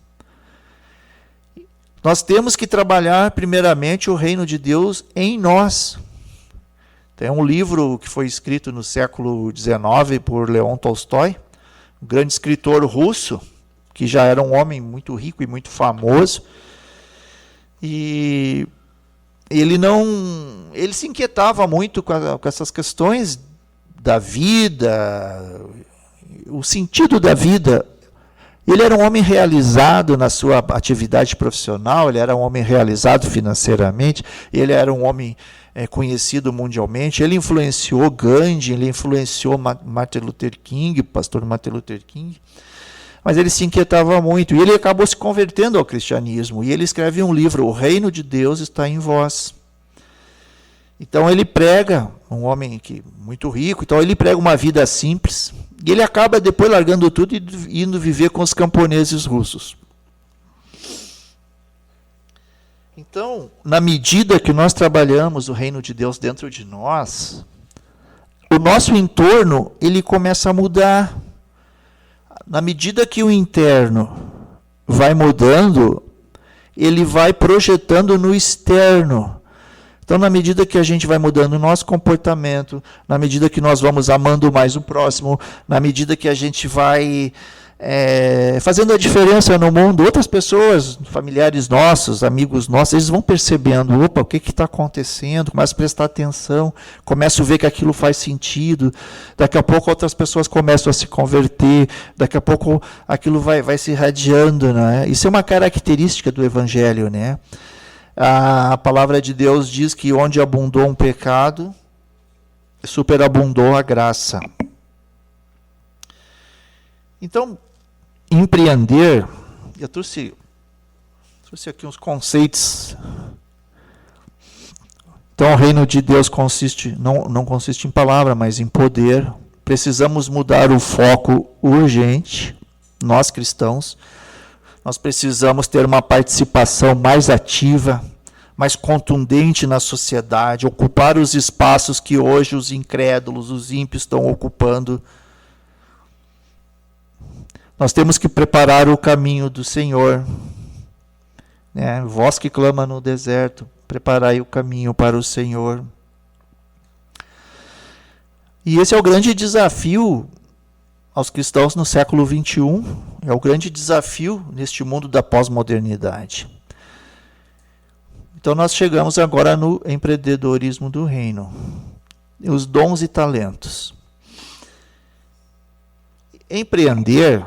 Nós temos que trabalhar primeiramente o reino de Deus em nós. Tem um livro que foi escrito no século XIX por Leon Tolstói, um grande escritor russo, que já era um homem muito rico e muito famoso, e ele se inquietava muito com essas questões da vida, o sentido da vida. Ele era um homem realizado na sua atividade profissional, ele era um homem realizado financeiramente, ele era um homem conhecido mundialmente, ele influenciou Gandhi, ele influenciou Martin Luther King, pastor Martin Luther King, mas ele se inquietava muito, e ele acabou se convertendo ao cristianismo, e ele escreve um livro, O Reino de Deus está em Vós. Então ele prega, um homem muito rico, então ele prega uma vida simples, e ele acaba depois largando tudo e indo viver com os camponeses russos. Então, na medida que nós trabalhamos o reino de Deus dentro de nós, o nosso entorno ele começa a mudar. Na medida que o interno vai mudando, ele vai projetando no externo. Então, na medida que a gente vai mudando o nosso comportamento, na medida que nós vamos amando mais o próximo, na medida que a gente vai fazendo a diferença no mundo, outras pessoas, familiares nossos, amigos nossos, eles vão percebendo, opa, o que está acontecendo, começam a prestar atenção, começam a ver que aquilo faz sentido, daqui a pouco outras pessoas começam a se converter, daqui a pouco aquilo vai se irradiando, né? Isso é uma característica do Evangelho, né? A palavra de Deus diz que onde abundou um pecado, superabundou a graça. Então, empreender, eu trouxe aqui uns conceitos. Então, o reino de Deus não consiste em palavra, mas em poder. Precisamos mudar o foco urgente, nós cristãos. Nós precisamos ter uma participação mais ativa, mais contundente na sociedade, ocupar os espaços que hoje os incrédulos, os ímpios estão ocupando. Nós temos que preparar o caminho do Senhor. Né? Vós que clama no deserto, preparai o caminho para o Senhor. E esse é o grande desafio aos cristãos no século XXI, é o grande desafio neste mundo da pós-modernidade. Então nós chegamos agora no empreendedorismo do reino, os dons e talentos. Empreender,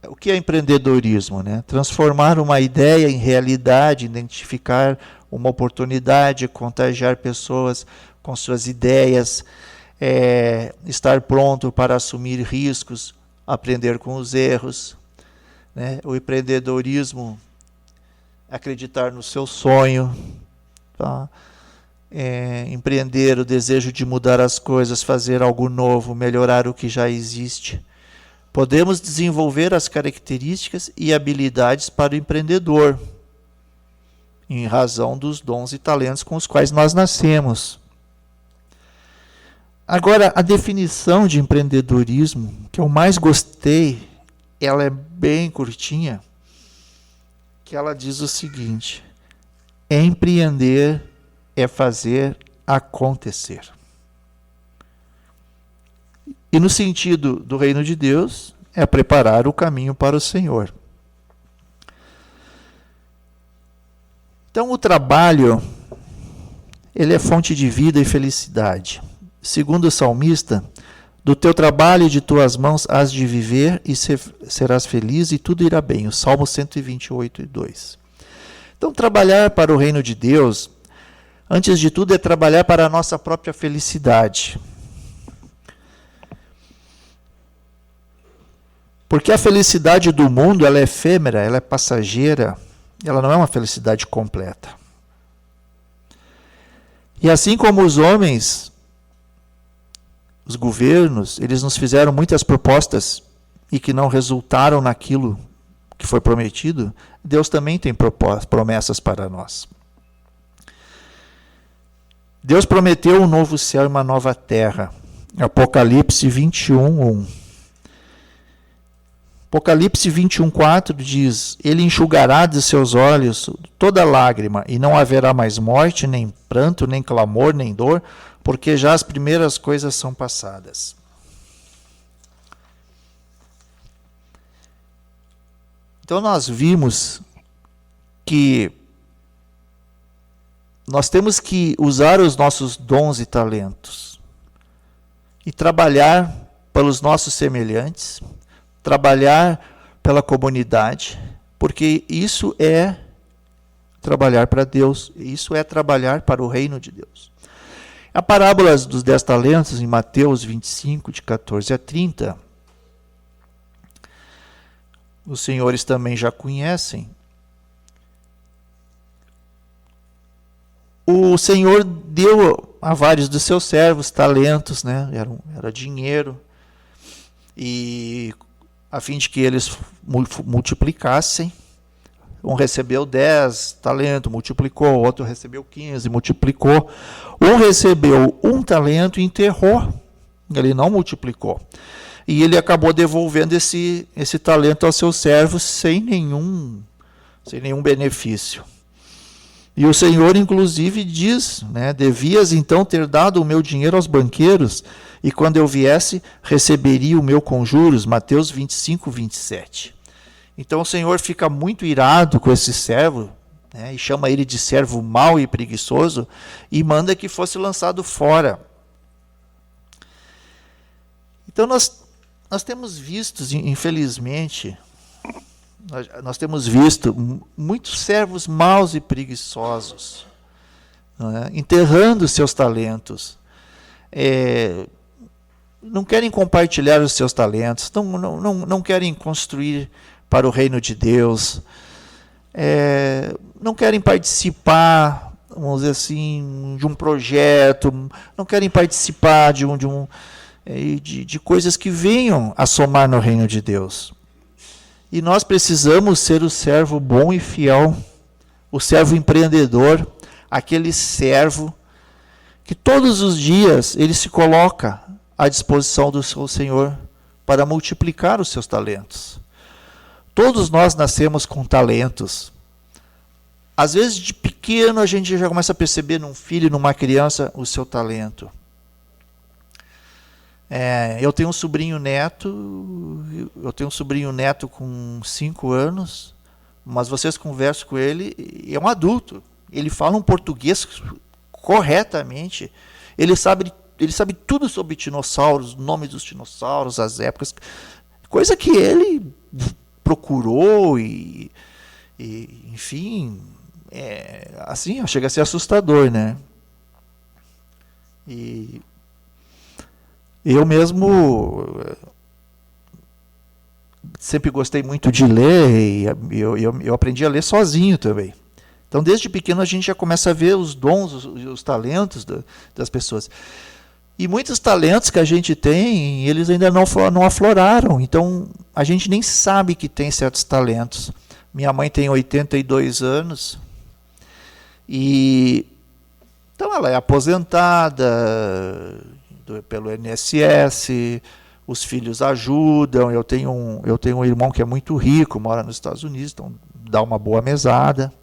o que é empreendedorismo? Né? Transformar uma ideia em realidade, identificar uma oportunidade, contagiar pessoas com suas ideias, estar pronto para assumir riscos, aprender com os erros. Né? O empreendedorismo, acreditar no seu sonho, tá? Empreender o desejo de mudar as coisas, fazer algo novo, melhorar o que já existe. Podemos desenvolver as características e habilidades para o empreendedor, em razão dos dons e talentos com os quais nós nascemos. Agora, a definição de empreendedorismo, que eu mais gostei, ela é bem curtinha, que ela diz o seguinte: empreender é fazer acontecer. E no sentido do reino de Deus, é preparar o caminho para o Senhor. Então, o trabalho, ele é fonte de vida e felicidade. Segundo o salmista, do teu trabalho e de tuas mãos hás de viver e serás feliz e tudo irá bem. O Salmo 128, 2. Então, trabalhar para o reino de Deus, antes de tudo, é trabalhar para a nossa própria felicidade. Porque a felicidade do mundo, ela é efêmera, ela é passageira, ela não é uma felicidade completa. E assim como os homens, os governos, eles nos fizeram muitas propostas e que não resultaram naquilo que foi prometido, Deus também tem promessas para nós. Deus prometeu um novo céu e uma nova terra. Apocalipse 21:1. Apocalipse 21:4 diz: Ele enxugará de seus olhos toda lágrima, e não haverá mais morte, nem pranto, nem clamor, nem dor, porque já as primeiras coisas são passadas. Então nós vimos que nós temos que usar os nossos dons e talentos e trabalhar pelos nossos semelhantes, trabalhar pela comunidade, porque isso é trabalhar para Deus, isso é trabalhar para o reino de Deus. A parábola dos 10 talentos, em Mateus 25, de 14 a 30, os senhores também já conhecem. O Senhor deu a vários dos seus servos talentos, né? Era dinheiro, e a fim de que eles multiplicassem. Um recebeu 10 talentos, multiplicou, outro recebeu 15, multiplicou. Um recebeu 1 talento e enterrou, ele não multiplicou. E ele acabou devolvendo esse talento aos seus servos sem nenhum benefício. E o Senhor, inclusive, diz, né, devias então ter dado o meu dinheiro aos banqueiros, e quando eu viesse, receberia o meu com juros. Mateus 25, 27. Então o Senhor fica muito irado com esse servo, né, e chama ele de servo mau e preguiçoso, e manda que fosse lançado fora. Então nós temos visto, infelizmente, nós temos visto muitos servos maus e preguiçosos, né, enterrando seus talentos. Não querem compartilhar os seus talentos, não querem construir para o reino de Deus, não querem participar, vamos dizer assim, de um projeto, não querem participar de coisas que venham a somar no reino de Deus. E nós precisamos ser o servo bom e fiel, o servo empreendedor, aquele servo que todos os dias ele se coloca à disposição do seu Senhor para multiplicar os seus talentos. Todos nós nascemos com talentos. Às vezes, de pequeno, a gente já começa a perceber num filho, numa criança, o seu talento. Eu tenho um sobrinho neto com 5 anos, mas vocês conversam com ele, é um adulto. Ele fala um português corretamente, ele sabe tudo sobre dinossauros, o nome dos dinossauros, as épocas, coisa que ele procurou e enfim, assim, chega a ser assustador, né? E eu mesmo sempre gostei muito de ler, e eu aprendi a ler sozinho também. Então, desde pequeno, a gente já começa a ver os dons, os talentos das pessoas. E muitos talentos que a gente tem, eles ainda não afloraram. Então, a gente nem sabe que tem certos talentos. Minha mãe tem 82 anos. Então, ela é aposentada pelo INSS, os filhos ajudam. Eu tenho um irmão que é muito rico, mora nos Estados Unidos, então dá uma boa mesada.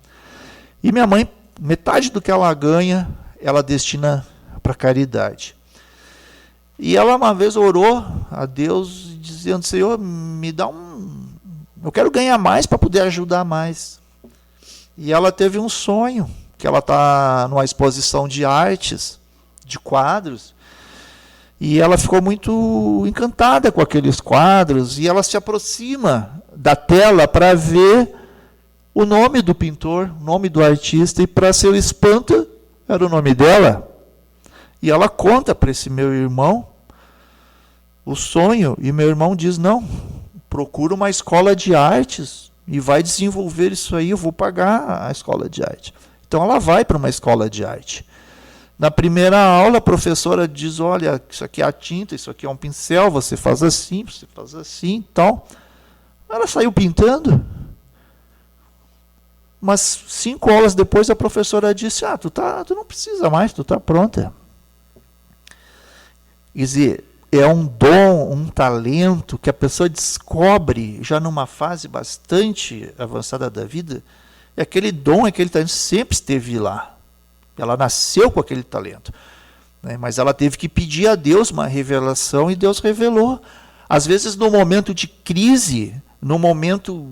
E minha mãe, metade do que ela ganha, ela destina para caridade. E ela uma vez orou a Deus, dizendo: Senhor, me dá eu quero ganhar mais para poder ajudar mais. E ela teve um sonho, que ela está numa exposição de artes, de quadros, e ela ficou muito encantada com aqueles quadros, e ela se aproxima da tela para ver o nome do pintor, o nome do artista, e para seu espanto, era o nome dela. E ela conta para esse meu irmão o sonho, e meu irmão diz: não, procura uma escola de artes e vai desenvolver isso aí, eu vou pagar a escola de arte. Então ela vai para uma escola de arte. Na primeira aula, a professora diz: olha, isso aqui é a tinta, isso aqui é um pincel, você faz assim, então. Ela saiu pintando. Mas 5 aulas depois, a professora disse: tu não precisa mais, tu está pronta. Quer dizer, é um dom, um talento que a pessoa descobre já numa fase bastante avançada da vida. E aquele dom, aquele talento sempre esteve lá. Ela nasceu com aquele talento, né? Mas ela teve que pedir a Deus uma revelação, e Deus revelou. Às vezes, no momento de crise, no momento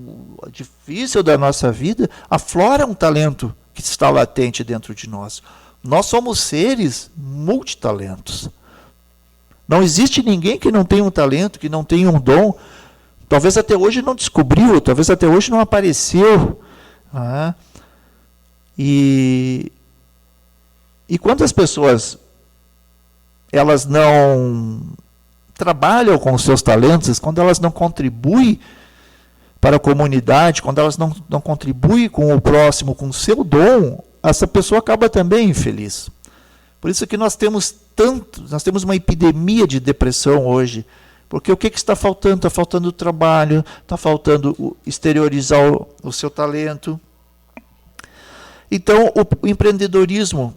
difícil da nossa vida, aflora um talento que está latente dentro de nós. Nós somos seres multitalentos. Não existe ninguém que não tenha um talento, que não tenha um dom. Talvez até hoje não descobriu, talvez até hoje não apareceu. E quantas pessoas elas não trabalham com os seus talentos, quando elas não contribuem para a comunidade, quando elas não contribuem com o próximo, com o seu dom, essa pessoa acaba também infeliz. Por isso que nós temos uma epidemia de depressão hoje, Porque o que está faltando? Está faltando trabalho, está faltando exteriorizar o seu talento. Então, o empreendedorismo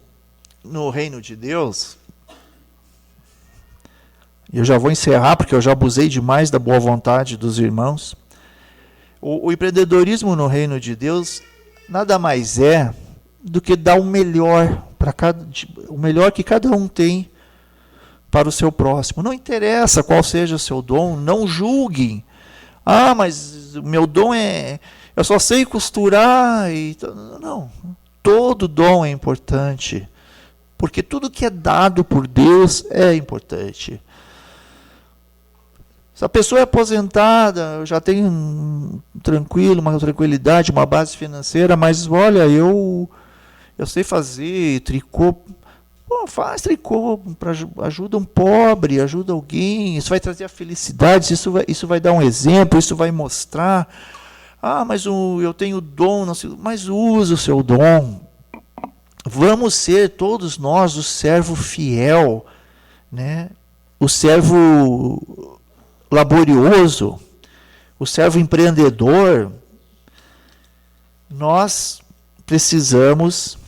no reino de Deus, eu já vou encerrar porque eu já abusei demais da boa vontade dos irmãos. O empreendedorismo no reino de Deus nada mais é do que dar o melhor o melhor que cada um tem para o seu próximo. Não interessa qual seja o seu dom, não julguem. Ah, mas o meu dom eu só sei costurar e não. Todo dom é importante, porque tudo que é dado por Deus é importante. Se a pessoa é aposentada, já tem uma tranquilidade, uma base financeira, mas olha, eu sei fazer tricô. Pô, faz tricô, ajuda um pobre, ajuda alguém, isso vai trazer a felicidade, isso vai dar um exemplo, isso vai mostrar. Ah, mas eu tenho dom, não sei, mas use o seu dom. Vamos ser todos nós o servo fiel, né? O servo laborioso, o servo empreendedor. Nós precisamos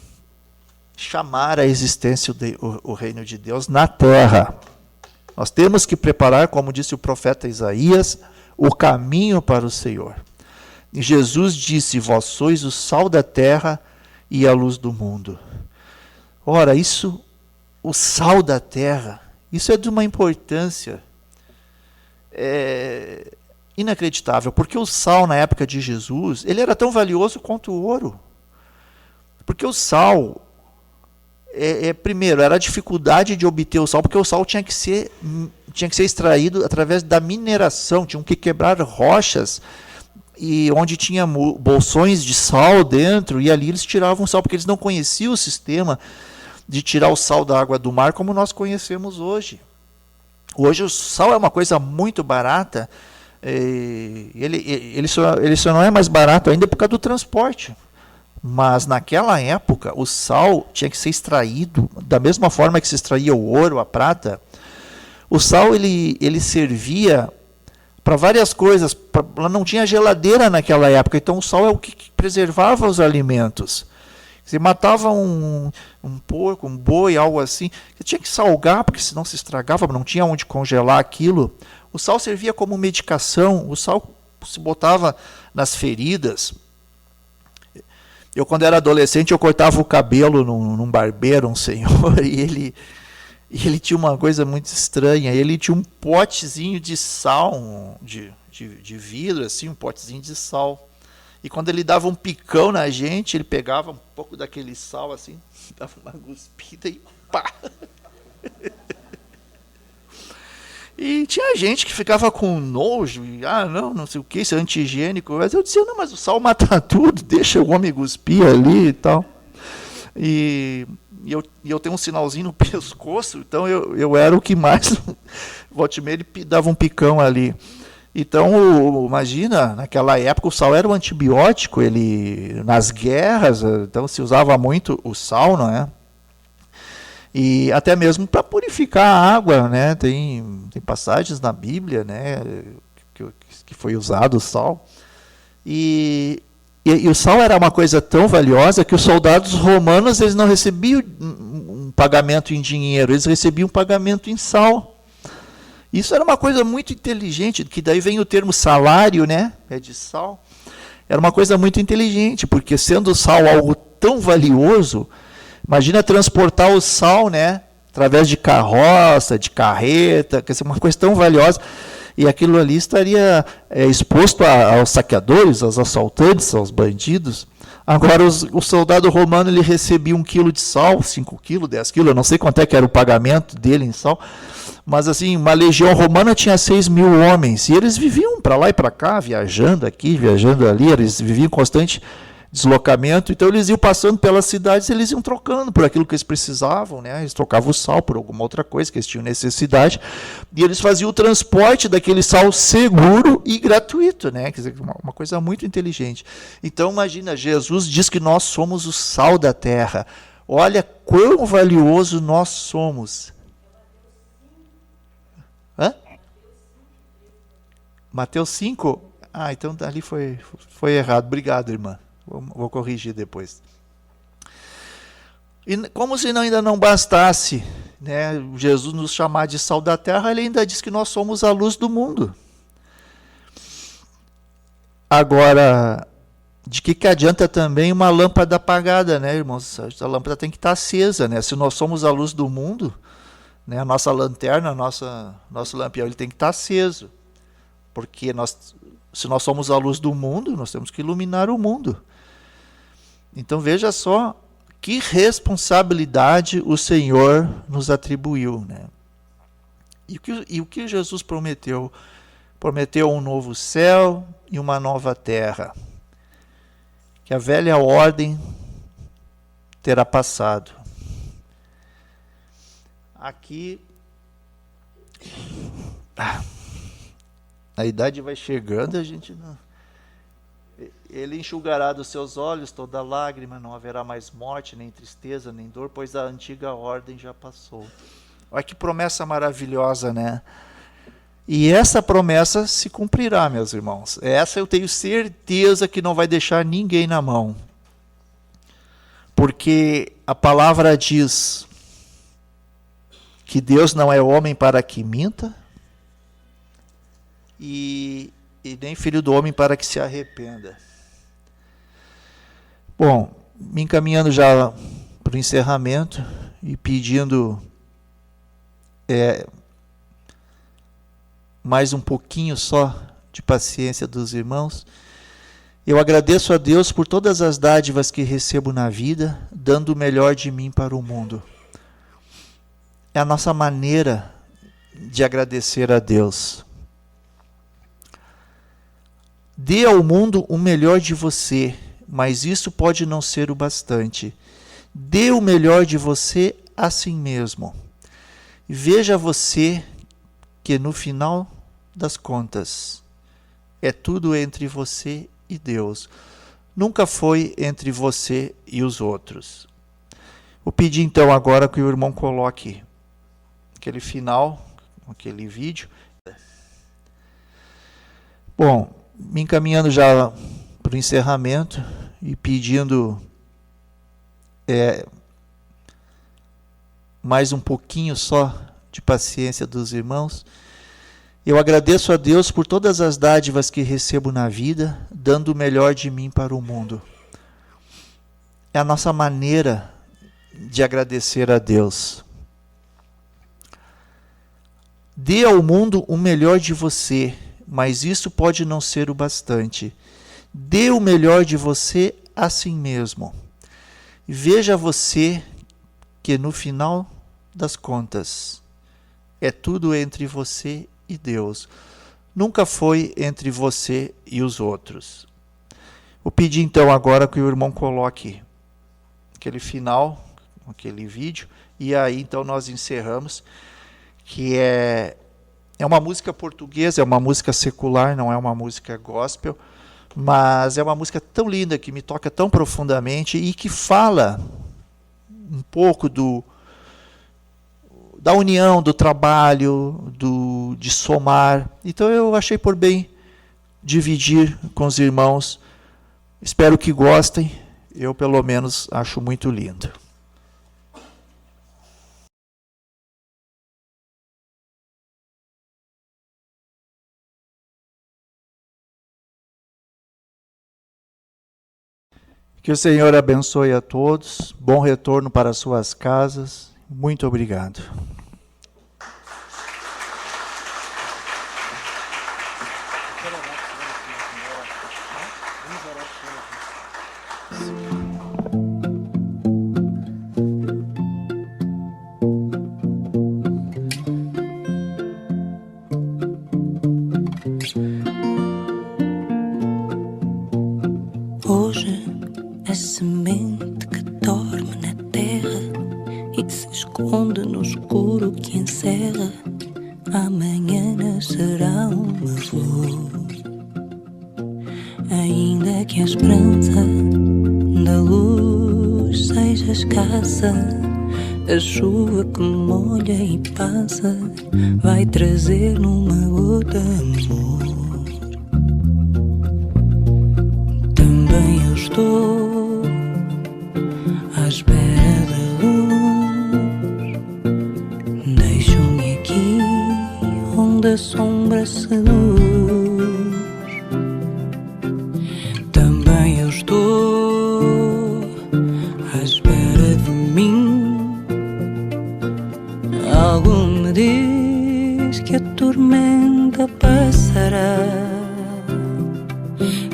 chamar à existência o reino de Deus na terra. Nós temos que preparar, como disse o profeta Isaías, o caminho para o Senhor. E Jesus disse: vós sois o sal da terra e a luz do mundo. Ora, o sal da terra, isso é de uma importância inacreditável, porque o sal na época de Jesus, ele era tão valioso quanto o ouro. Porque o sal, primeiro, era a dificuldade de obter o sal, porque o sal tinha que ser extraído através da mineração, tinham que quebrar rochas, e onde tinha bolsões de sal dentro, e ali eles tiravam o sal, porque eles não conheciam o sistema de tirar o sal da água do mar como nós conhecemos hoje. Hoje o sal é uma coisa muito barata, ele só não é mais barato ainda por causa do transporte. Mas naquela época o sal tinha que ser extraído da mesma forma que se extraía o ouro, a prata. O sal ele servia para várias coisas. Não tinha geladeira naquela época, então o sal é o que preservava os alimentos. Você matava um porco, um boi, algo assim, você tinha que salgar, porque senão se estragava, não tinha onde congelar aquilo. O sal servia como medicação, o sal se botava nas feridas. Eu, quando era adolescente, eu cortava o cabelo num barbeiro, um senhor, e ele tinha uma coisa muito estranha. Ele tinha um potezinho de sal, de vidro, assim, um potezinho de sal. E quando ele dava um picão na gente, ele pegava um pouco daquele sal, assim, dava uma cuspida e pá! E tinha gente que ficava com nojo, e não sei o que, isso é anti-higiênico. Mas eu dizia, não, mas o sal mata tudo, deixa o homem cuspir ali e tal. E eu tenho um sinalzinho no pescoço, então eu era o que mais, volta e meia ele dava um picão ali. Então, imagina, naquela época o sal era um antibiótico, nas guerras, então se usava muito o sal, não é? E até mesmo para purificar a água, né? Tem passagens na Bíblia, né, que foi usado o sal. E o sal era uma coisa tão valiosa que os soldados romanos eles não recebiam um pagamento em dinheiro, eles recebiam um pagamento em sal. Isso era uma coisa muito inteligente, que daí vem o termo salário, né? É de sal. Era uma coisa muito inteligente, porque sendo o sal algo tão valioso, imagina transportar o sal, né? Através de carroça, de carreta, quer dizer, uma coisa tão valiosa. E aquilo ali estaria exposto aos saqueadores, aos assaltantes, aos bandidos. Agora, o soldado romano ele recebia 1 quilo de sal, 5 quilos, 10 quilos, eu não sei quanto é que era o pagamento dele em sal, mas assim, uma legião romana tinha 6.000 homens, e eles viviam para lá e para cá, viajando aqui, viajando ali, eles viviam em constante deslocamento, então eles iam passando pelas cidades, eles iam trocando por aquilo que eles precisavam, né? Eles trocavam o sal por alguma outra coisa que eles tinham necessidade, e eles faziam o transporte daquele sal seguro e gratuito, né? Quer dizer, uma coisa muito inteligente. Então imagina, Jesus diz que nós somos o sal da terra. Olha quão valioso nós somos. Hã? Mateus 5? Ah, então ali foi errado. Obrigado, irmã. Vou corrigir depois. E como se ainda não bastasse, né, Jesus nos chamar de sal da terra, ele ainda diz que nós somos a luz do mundo. Agora, de que adianta também uma lâmpada apagada, né, irmãos? A lâmpada tem que estar acesa, né? Se nós somos a luz do mundo, né, a nossa lanterna, nosso lampião, ele tem que estar aceso. Porque se nós somos a luz do mundo, nós temos que iluminar o mundo. Então veja só que responsabilidade o Senhor nos atribuiu, né? E o que Jesus prometeu? Prometeu um novo céu e uma nova terra. Que a velha ordem terá passado. Aqui a idade vai chegando, a gente não... Ele enxugará dos seus olhos toda lágrima, não haverá mais morte, nem tristeza, nem dor, pois a antiga ordem já passou. Olha que promessa maravilhosa, né? E essa promessa se cumprirá, meus irmãos. Essa eu tenho certeza que não vai deixar ninguém na mão. Porque a palavra diz que Deus não é homem para que minta, e nem filho do homem para que se arrependa. Bom, me encaminhando já para o encerramento e pedindo mais um pouquinho só de paciência dos irmãos. Eu agradeço a Deus por todas as dádivas que recebo na vida, dando o melhor de mim para o mundo. É a nossa maneira de agradecer a Deus. Dê ao mundo o melhor de você, mas isso pode não ser o bastante. Dê o melhor de você a si mesmo. Veja você que no final das contas é tudo entre você e Deus. Nunca foi entre você e os outros. Vou pedir então agora que o irmão coloque aquele final, aquele vídeo. Bom, me encaminhando já para o encerramento e pedindo mais um pouquinho só de paciência dos irmãos. Eu agradeço a Deus por todas as dádivas que recebo na vida, dando o melhor de mim para o mundo. É a nossa maneira de agradecer a Deus. Dê ao mundo o melhor de você, mas isso pode não ser o bastante. Dê o melhor de você a si mesmo. Veja você que no final das contas é tudo entre você e Deus. Nunca foi entre você e os outros. Vou pedir então agora que o irmão coloque aquele final, aquele vídeo, e aí então nós encerramos, que é uma música portuguesa, é uma música secular, não é uma música gospel, mas é uma música tão linda, que me toca tão profundamente e que fala um pouco da união, do trabalho, de somar. Então eu achei por bem dividir com os irmãos. Espero que gostem. Eu, pelo menos, acho muito lindo. Que o Senhor abençoe a todos. Bom retorno para suas casas. Muito obrigado. Hoje a semente que dorme na terra e se esconde no escuro que encerra, amanhã nascerá uma flor. Ainda que a esperança da luz seja escassa, a chuva que molha e passa vai trazer numa gota amor. onde a sombra seduz. Também eu estou à espera de mim. Algo me diz que a tormenta passará.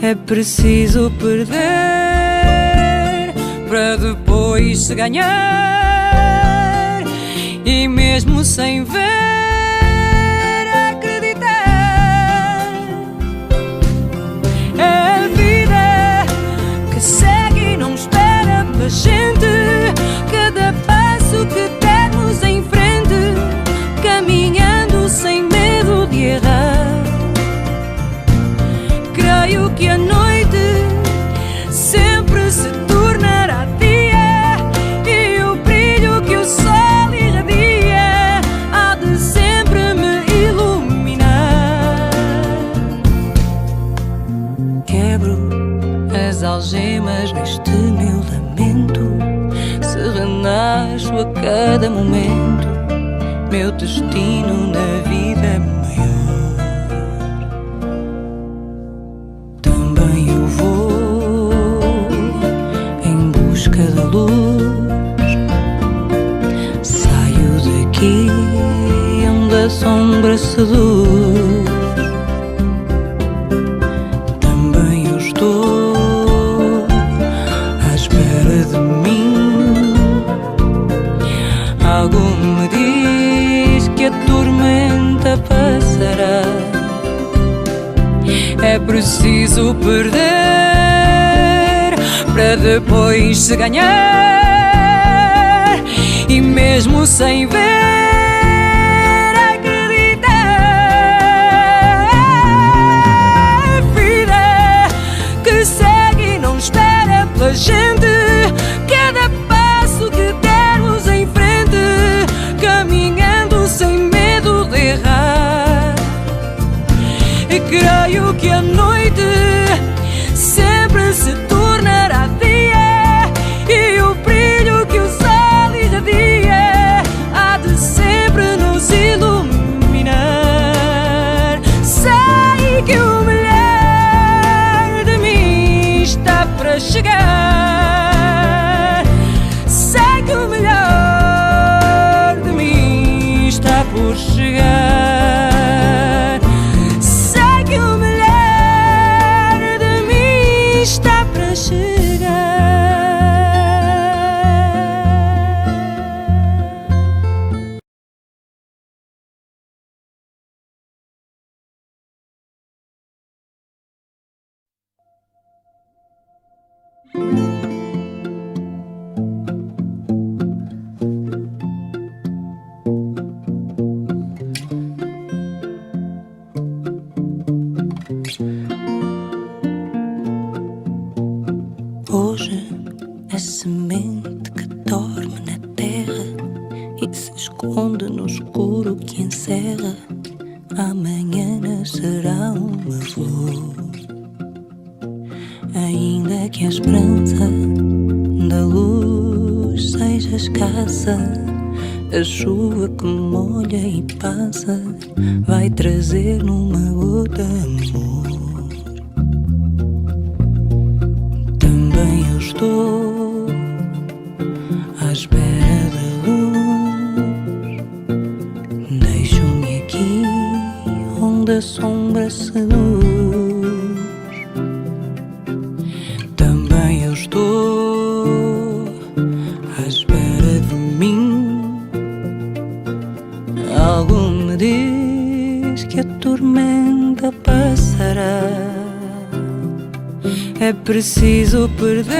É preciso perder para depois se ganhar, e mesmo sem ver, acreditar. É a vida que segue e não espera pela gente. Cada passo que dermos em frente, caminhando sem medo de errar. Creio que a noite sempre se tornará dia, e o brilho que o sol irradia há de sempre me iluminar. Quebro as algemas neste meu lamento, se renasço a cada momento, meu destino na vida é maior. Também eu vou em busca da luz, saio daqui onde a sombra seduz. Também eu estou à espera de mim. Algo me diz que a tormenta passará. É preciso perder para depois se ganhar, e mesmo sem ver, acreditar. A vida que segue e não espera pela gente. Cada passo que dermos em frente, caminhando sem medo de errar. E creio que a noite sempre se tornará dia, e o brilho que o sol irradia há de sempre nos iluminar. Sei que o melhor de mim está para chegar. Sei que o melhor de mim está por chegar. Hoje a semente que dorme na terra e se esconde no escuro que encerra, amanhã nascerá uma flor. Ainda que a esperança da luz seja escassa, a chuva que molha e passa vai trazer numa gota amor. Também eu estou à espera da luz. Deixo-me aqui onde a sombra seduz. Também eu estou à espera de mim. Algo me diz que a tormenta passará. É preciso perder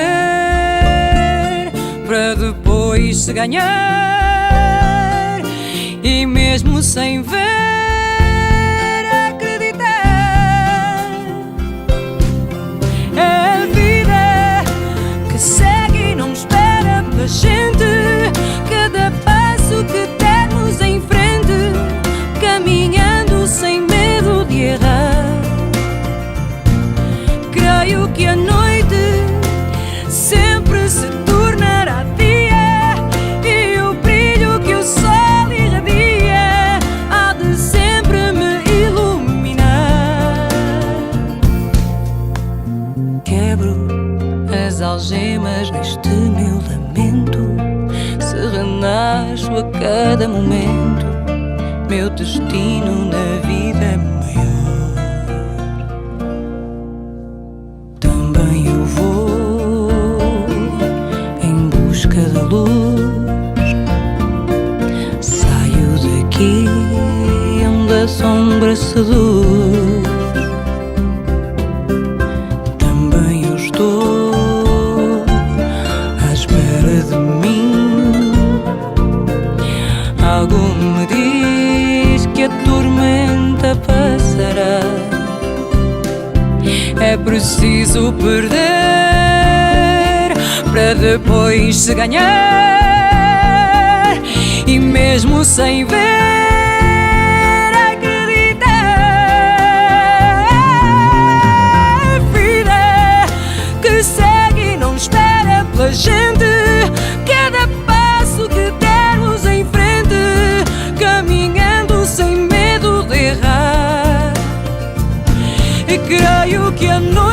para depois se ganhar, e mesmo sem ver, acreditar. É a vida que segue e não espera pela gente. Cada passo que dermos em frente, caminhando sem medo de errar. Creio que a noite sempre se tornará dia, e o brilho que o sol irradia há de ser mas neste meu lamento, se renasço a cada momento, meu destino na vida é maior. Também eu vou em busca da luz, saio daqui onde a sombra seduz. Também eu estou à espera de mim. Algo me diz que a tormenta passará. É preciso perder para depois se ganhar, e mesmo sem ver, acreditar. A vida que segue e não espera pela gente. Cada passo que dermos em frente, caminhando sem medo de errar. E creio que a noite